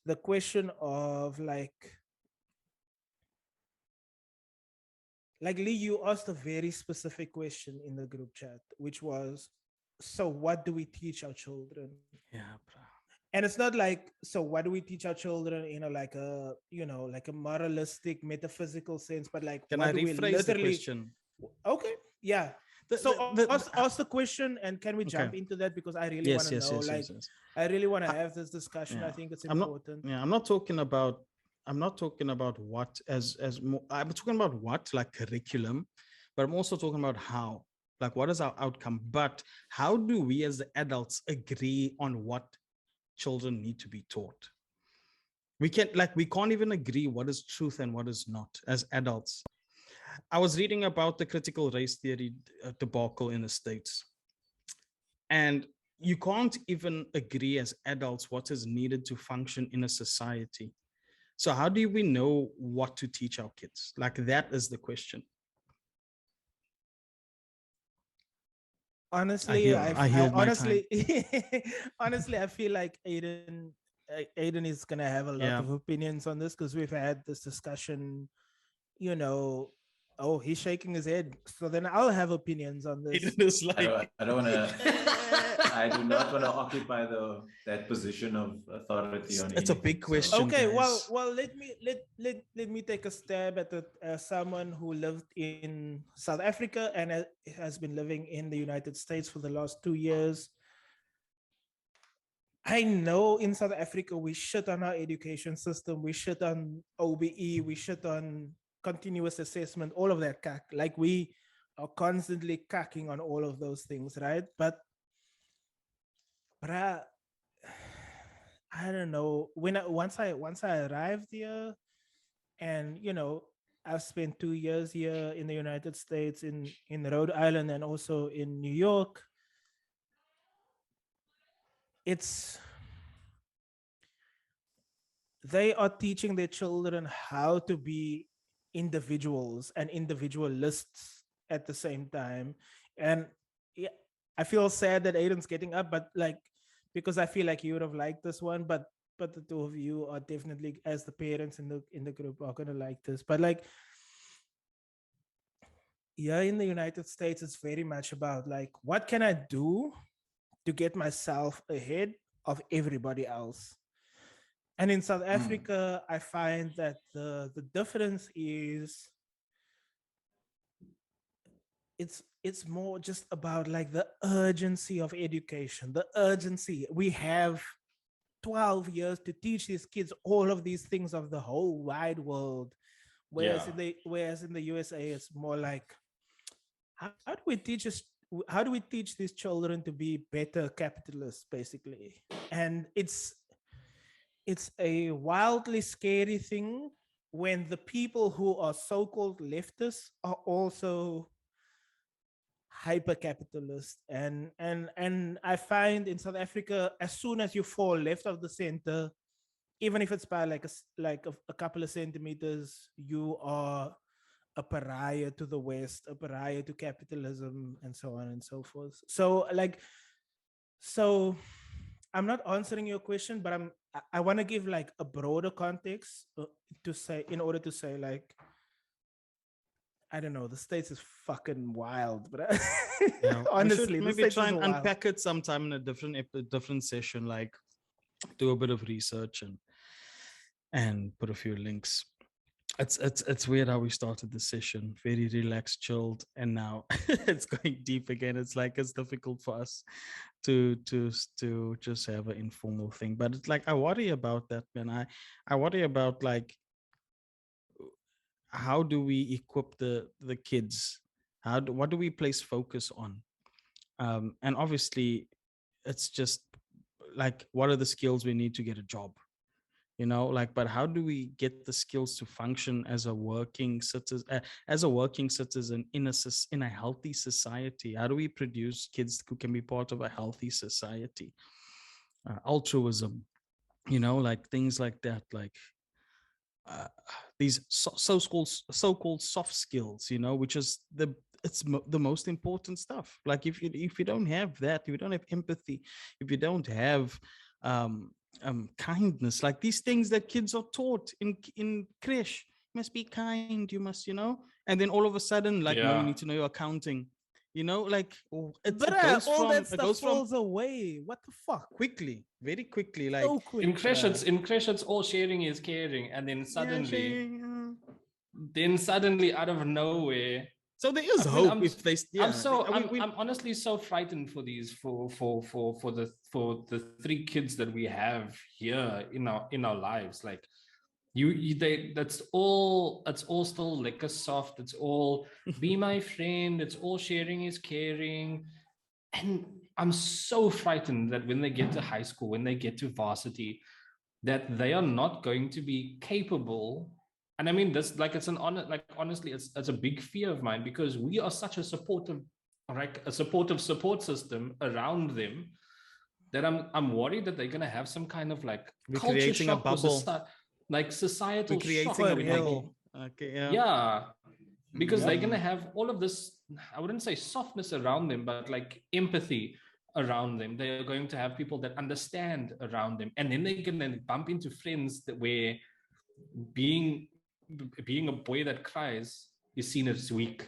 the question of like Lee, you asked a very specific question in the group chat, which was, so what do we teach our children? Yeah, bro. And it's not like, so what do we teach our children in like a moralistic metaphysical sense, but like, Can what I do we rephrase the literally? question? Okay, yeah. The, So the- ask the question, and can we okay. jump into that, because I really want Yes, to yes, know, yes, like, yes, yes. I really want to I, have this discussion. I yeah, think it's I'm not. important. Yeah, I'm not talking about I'm not talking about what I'm talking about what, like curriculum, but I'm also talking about how, like what is our outcome. But how do we as the adults agree on what children need to be taught? We can't even agree what is truth and what is not as adults. I was reading about the critical race theory debacle in the States, and you can't even agree as adults what is needed to function in a society. So how do we know what to teach our kids? Like that is the question. Honestly, I I healed my time. honestly, honestly, I feel like Aiden is gonna have a lot Yeah. of opinions on this because we've had this discussion. You know, oh, he's shaking his head. So then I'll have opinions on this. It is like I don't want to. I do not want to occupy that position of authority on it's a anything. big question, Okay, guys. well, let me take a stab at it as someone who lived in South Africa and has been living in the United States for the last 2 years. I know in South Africa we shit on our education system, we shit on OBE, we shit on continuous assessment, all of that cack. Like we are constantly cacking on all of those things, right? But I, I don't know. Once I arrived here, and I've spent 2 years here in the United States, in Rhode Island, and also in New York. It's They are teaching their children how to be individuals and individualists at the same time. And yeah, I feel sad that Aiden's getting up, but like, because I feel like he would have liked this one, but the two of you are definitely, as the parents in the group, are gonna like this. But like, yeah, in the United States, it's very much about like, what can I do to get myself ahead of everybody else? And in South Africa, I find that the difference is it's more just about like the urgency of education, the urgency. We have 12 years to teach these kids all of these things of the whole wide world. Whereas in the USA, it's more like, how do we teach us how do we teach these children to be better capitalists, basically? And it's a wildly scary thing when the people who are so-called leftists are also hyper capitalist. And I find in South Africa, as soon as you fall left of the center, even if it's by like a couple of centimeters, you are a pariah to the West, a pariah to capitalism, and so on and so forth. So I'm not answering your question, but I want to give like a broader context, to say, in order to say, like, I don't know, the States is fucking wild, but Yeah. honestly, the Maybe States try is and wild. unpack it sometime in a different session, like do a bit of research and put a few links. It's weird how we started the session very relaxed, chilled, and now it's going deep again. It's like it's difficult for us to just have an informal thing. But it's like I worry about that, man. I worry about like how do we equip the kids? What do we place focus on? And obviously, it's just like what are the skills we need to get a job? Like, but how do we get the skills to function as a working citizen in a healthy society? How do we produce kids who can be part of a healthy society? Altruism, like things like that, like uh, these so-called soft skills, which is the most important stuff. Like if you don't have that, if you don't have empathy, if you don't have kindness, like these things that kids are taught in creche. You must be kind, you must, and then all of a sudden, like, no, you Yeah. need to know your accounting, like But it goes all from that stuff falls away. What the fuck? quickly, very quickly, like So quick. In creche, bruh. it's all sharing is caring, and then yeah, suddenly out of nowhere, so there is I mean, hope if they, yeah, I'm honestly so frightened for these for the three kids that we have here in our lives. Like, That's all. It's all still liquor soft. It's all be my friend. It's all sharing is caring. And I'm so frightened that when they get to high school, when they get to varsity, that they are not going to be capable. And I mean this like it's an honor, like honestly, it's a big fear of mine because we are such a supportive, like a supportive support system around them that I'm worried that they're gonna have some kind of like We're culture creating a shock or bubble. like We're societal shock creating a For when they get, real. bubble. Okay, yeah. yeah, because they're Mm. gonna have all of this, I wouldn't say softness around them, but like empathy around them. They are going to have people that understand around them, and then they're gonna bump into friends that where being being a boy that cries is seen as weak,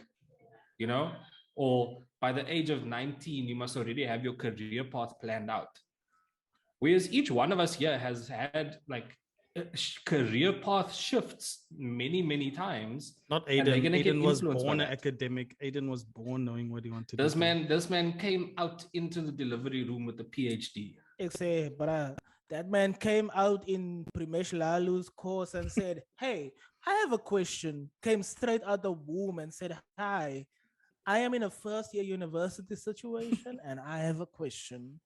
you know, or by the age of 19 you must already have your career path planned out. Whereas each one of us here has had like career path shifts many times, Not and they're Aiden. gonna get Aiden was influenced by born an that. academic. Aiden was born knowing what he wanted to This do. man came out into the delivery room with a PhD. I say, bruh, that man came out in Primesh Lalu's course and said, "Hey, I have a question." Came straight out the womb and said, "Hi, I am in a first year university situation and I have a question.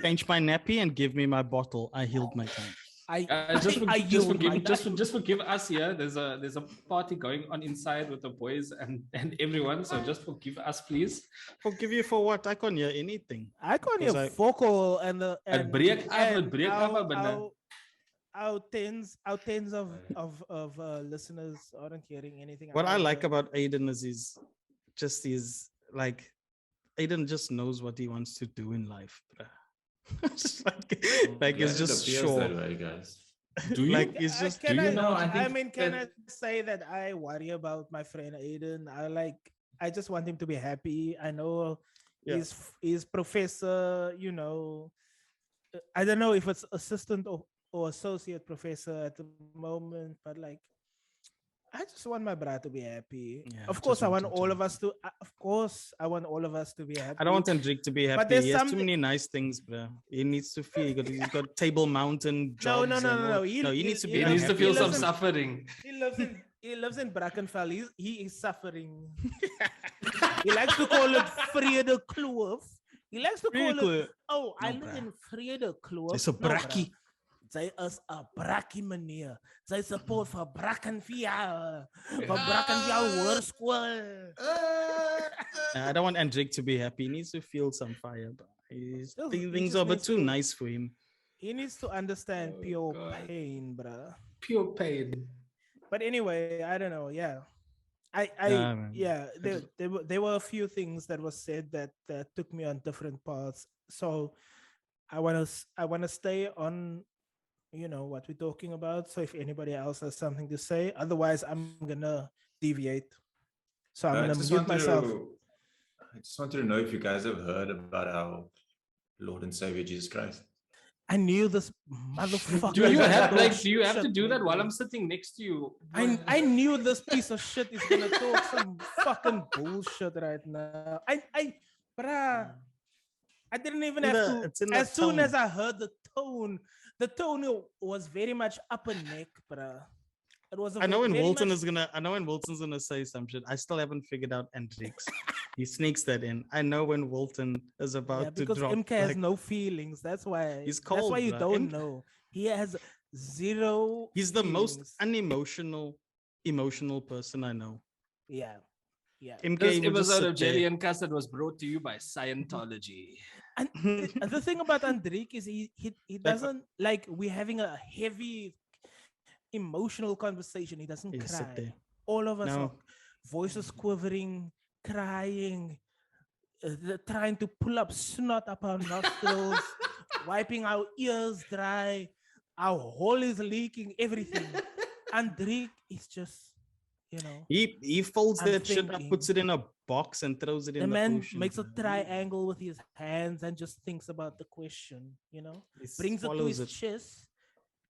Change my nappy and give me my bottle. I healed my time. I Just I yield my forgive time." just forgive us here. There's a party going on inside with the boys and everyone. So just forgive us, please. Forgive you for what? I can't hear anything. I can't hear Because I vocal and the Het breek af, het and breek af binne. our tens of listeners aren't hearing anything. what I don't like know. about Aiden is he's like Aiden just knows what he wants to do in life. Bruh. It's like Glad it's it just appears sure. that way, guys. Do you? Like it's just Can do you I? know? I I think mean, can I that- say that I worry about my friend Aiden? I just want him to be happy. I know Yeah. he's professor. You know, I don't know if it's assistant or associate professor at the moment, but like, I just want my brother to be happy. Yeah, Of I course, just I want want him to all be of us to. Of course, I want all of us to be happy. I don't want Hendrik to be happy. there's He has too something- many nice things, bro. He needs to feel. He's got Table Mountain No, jobs. no, no, and no, all- no. he needs to be. He in a needs to happy feel some lives in- mood. suffering. He lives in Brackenfell. He is suffering. He likes to call it Vrede Kloof. He likes to call Really it. Oh, I No, live bruh. in Vrede Kloof. It's a No, bruh. brakkie. Zij is een brakkie meneer. Zij support voor Brackenfell. Voor Brackenfell Hoërskool. I don't want Hendrik to be happy. He needs to feel some fire, bro. He Things just are a bit needs too to- nice for him. He needs to understand Oh, pure God. pain, bruh. Pure pain. But anyway, I don't know. Yeah, Yeah, man. there were a few things that was said that took me on different paths. So I wanna stay on, you know, what we're talking about. So if anybody else has something to say, otherwise I'm gonna deviate. So I'm I gonna just mute wanted myself. I just wanted to know if you guys have heard about our Lord and Savior Jesus Christ. I knew this motherfucker. Do you was have gonna like? Do you have to shit do me, that while bro. I'm sitting next to you? I knew this piece of shit is gonna talk some fucking bullshit right now. Bruh, I didn't even have to. It's in the As soon tone. as I heard the tone was very much upper neck, bruh. It was. I know when very Wilton much- is gonna. I know when Wilton's gonna say some shit. I still haven't figured out Hendrik's. He sneaks that in. I know when Wilton is about Yeah, to because drop. MK has like, no feelings. That's why. He's That's why cold, you bruh. don't MK know. He has zero. He's the most feelings. emotional person I know. Yeah, yeah. MK This will just episode sit of Jelly there. and Custard was brought to you by Scientology. And the thing about Andrik is he doesn't like we're having a heavy emotional conversation. He doesn't He'll sit cry. there. All of us No. are voices quivering, crying, trying to pull up snot up our nostrils, wiping our ears dry. Our hole is leaking, everything. Andrik is just, you know, He folds I'm that shit up, puts it thinking. in a box, and throws it in the the man ocean. makes a bruh. triangle with his hands and just thinks about the question, you know, He brings it to swallows his chest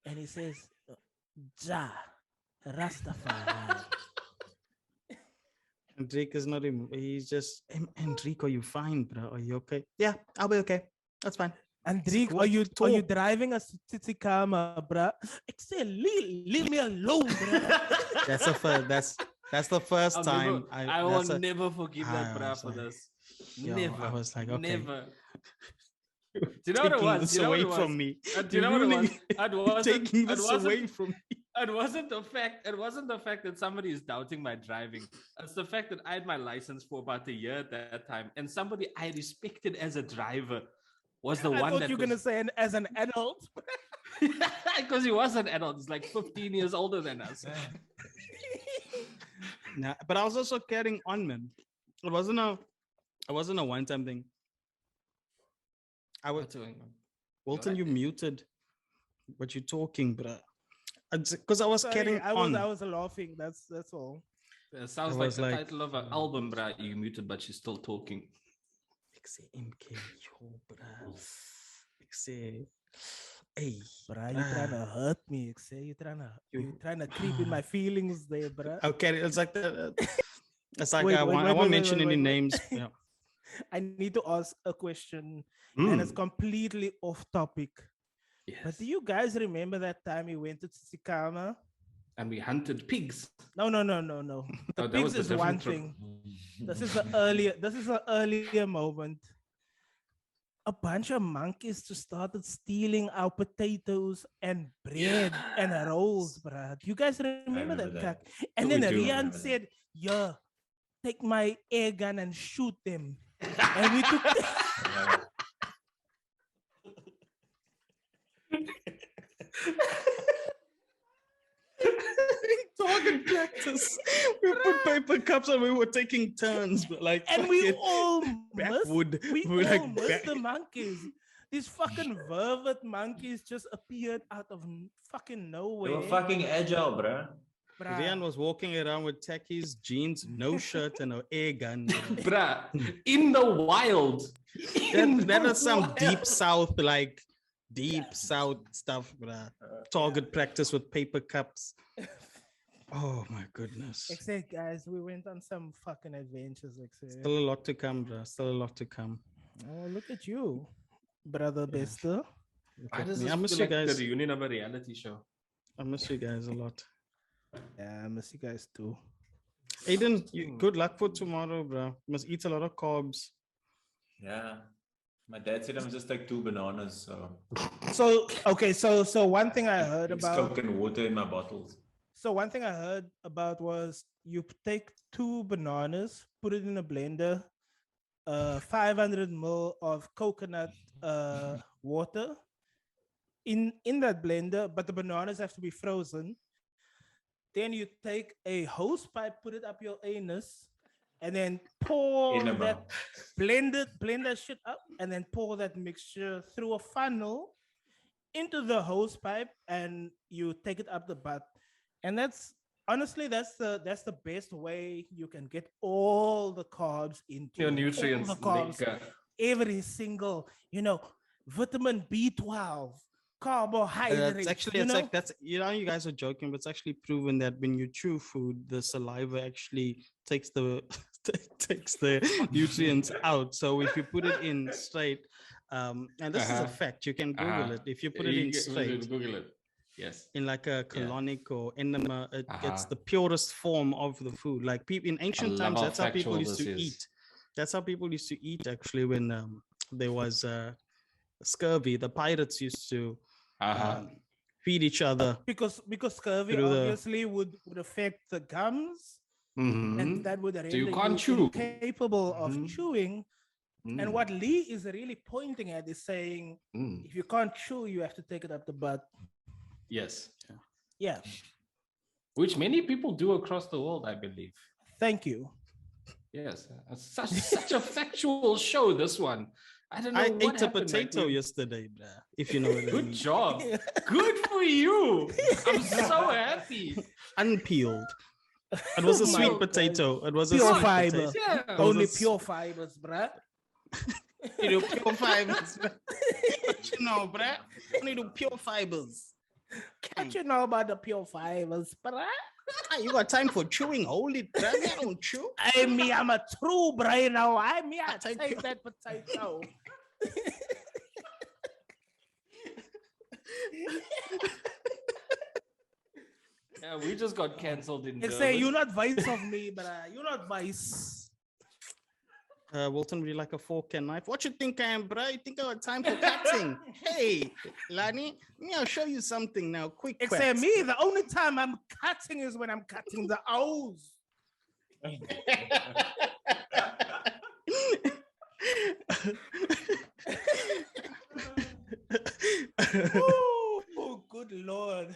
and he says, Ja, Rastafari. Hendrik is not him. He's just Hendrik. Are you fine, bro? Are you okay? Yeah, I'll be okay. That's fine. Andriek, are you driving us to Tsitsikamma, bruh? I say, leave me alone, bruh. That's the first I'll time. I will never forgive that I bra was for like, this. yo, Never. I was like, okay. Never. Do you know what it was? This Do you know what away it was? from me. Do you know what it was? It wasn't. Taking It this wasn't. away from me. It wasn't the fact. It wasn't the fact that somebody is doubting my driving. It's the fact that I had my license for about a year at that time, and somebody I respected as a driver was the I one thought that you were gonna say as an adult. because he was an adult. He's like 15 years older than us. Nah, but I was also carrying on, man. It wasn't a one-time thing. I was What's going on? Walton, Alright. you muted, but you're talking, bruh. Because I was Sorry, carrying I on. was laughing. That's all. It sounds I like was the like- title of an album, bruh. You muted, but she's still talking. Ik say MK, yo, bruh. Ik say, hey, Bruh, you trying to hurt me. Ik say you trying to creep in my feelings there, bruh. okay, it's like that. It's like Wait, I wait, won't wait, mention wait, any wait. names. Yeah. I need to ask a question, and it's completely off topic. Yes. But do you guys remember that time we went to Tsitsikamma? And we hunted pigs. No. The Oh, that pigs was the is one different trip. thing. This is an earlier moment. A bunch of monkeys just started stealing our potatoes and bread and rolls, bruh. Do you guys remember that? remember that. Kak? And then We do Rian remember that. said, yeah, take my air gun and shoot them. And we took Target practice. We put paper cups and we were taking turns, but like, and we fucking all backwood. missed, we We're all like missed back- the monkeys. These fucking vervet monkeys just appeared out of fucking They nowhere. were fucking agile, bruh. bruh. Rian was walking around with tackies, jeans, no shirt, and an air gun. Bruh, in the wild. That is some deep south, like deep south stuff, bruh. Target practice with paper cups. Oh my goodness. Except, guys, we went on some fucking adventures. Still a lot to come, bruh. Still a lot to come. Oh, look at you, brother Bester. Why does me. this I miss feel you like guys. the reunion of a reality show? I miss you guys a lot. Yeah, I miss you guys too. Aiden, good luck for tomorrow, bro. Must eat a lot of carbs. Yeah. My dad said I'm just like 2 bananas, so So okay, so one thing I heard mix about. Coke and water in my bottles. So one thing I heard about was you take 2 bananas, put it in a blender, 500 ml of coconut water in that blender, but the bananas have to be frozen. Then you take a hose pipe, put it up your anus, and then pour Enema. that blend that shit up, and then pour that mixture through a funnel into the hose pipe, and you take it up the butt. And that's honestly that's the best way you can get all the carbs into Your all nutrients. the carbs, Lekker. every single, vitamin B12, carbohydrates. It's actually, it's like that's, you guys are joking, but it's actually proven that when you chew food, the saliva actually takes the takes the nutrients out. So if you put it in straight, and this is a fact, you can Google it. If you put it in straight, Google it. Yes. in like a colonic or enema, it's Uh-huh. the purest form of the food. Like people in ancient love times, how that's how people factual used to this is. eat. That's how people used to eat actually when there was scurvy. The pirates used to feed each other. because scurvy Through the- obviously would affect the gums, Mhm. and that would render you can't chew. incapable of Mm-hmm. chewing. And Mm. what Lee is really pointing at is saying, Mm. if you can't chew, you have to take it up the butt. Yes. Yeah, Which many people do across the world, I believe. thank you. Yes. Such a factual show, this one. I don't know. I what ate a happened, like, potato we- yesterday, bruh, if you know what I Good mean. job. Good for you. I'm so happy. Unpeeled. It was a Oh my sweet God. potato. It was a Pure sweet fiber. potato. Yeah. Only was a- pure fibers, bruh. Pure fibers. What you know, bruh? Only the pure fibers. What you know about the pure fibers, bruh? You got time for chewing? Hold it, bruh. I don't chew. I'm a true brain now. I Thank take you. that potato. Yeah, we just got cancelled in They say you're Durban. not vice of me, bruh. You're not vice. Wilton, would you like a fork and knife? What you think I am, bro? You think I got time for cutting? Hey, Lani, me, I'll show you something now. Quick, Except me, the only time I'm cutting is when I'm cutting the O's. Oh, good Lord.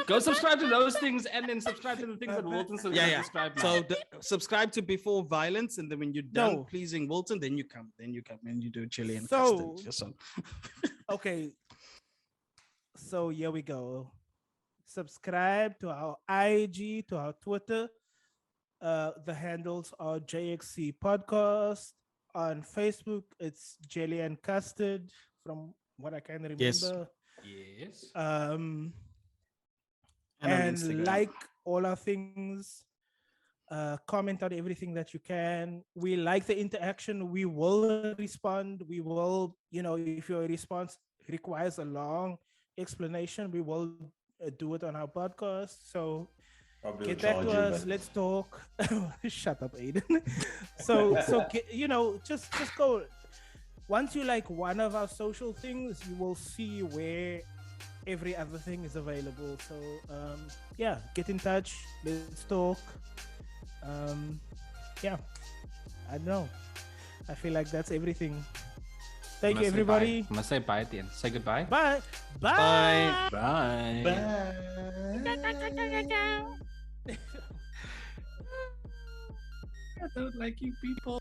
Go subscribe to those things and then subscribe to the things that Wilton says Yeah, yeah. subscribe now. So subscribe to Before Violence, and then when you're done No. pleasing Wilton, then you come and you do chili and So- custard. Yes, sir. Okay. So here we go. Subscribe to our IG, to our Twitter. The handles are JXC Podcast. On Facebook, it's Jelly and Custard, from what I can remember. Yes. Yes. And on And Instagram. like all our things, comment on everything that you can. We like the interaction. We will respond. We will, if your response requires a long explanation, we will do it on our podcast. So Probably get will back to charge you, us. but- Let's talk. Shut up, Aiden. so get, just go. Once you like one of our social things, you will see where every other thing is available. So yeah, get in touch. Let's talk. Yeah, I don't know. I feel like that's everything. Thank you, everybody. I must say bye at the end. Say goodbye. Bye. Bye. Bye. I don't like you people.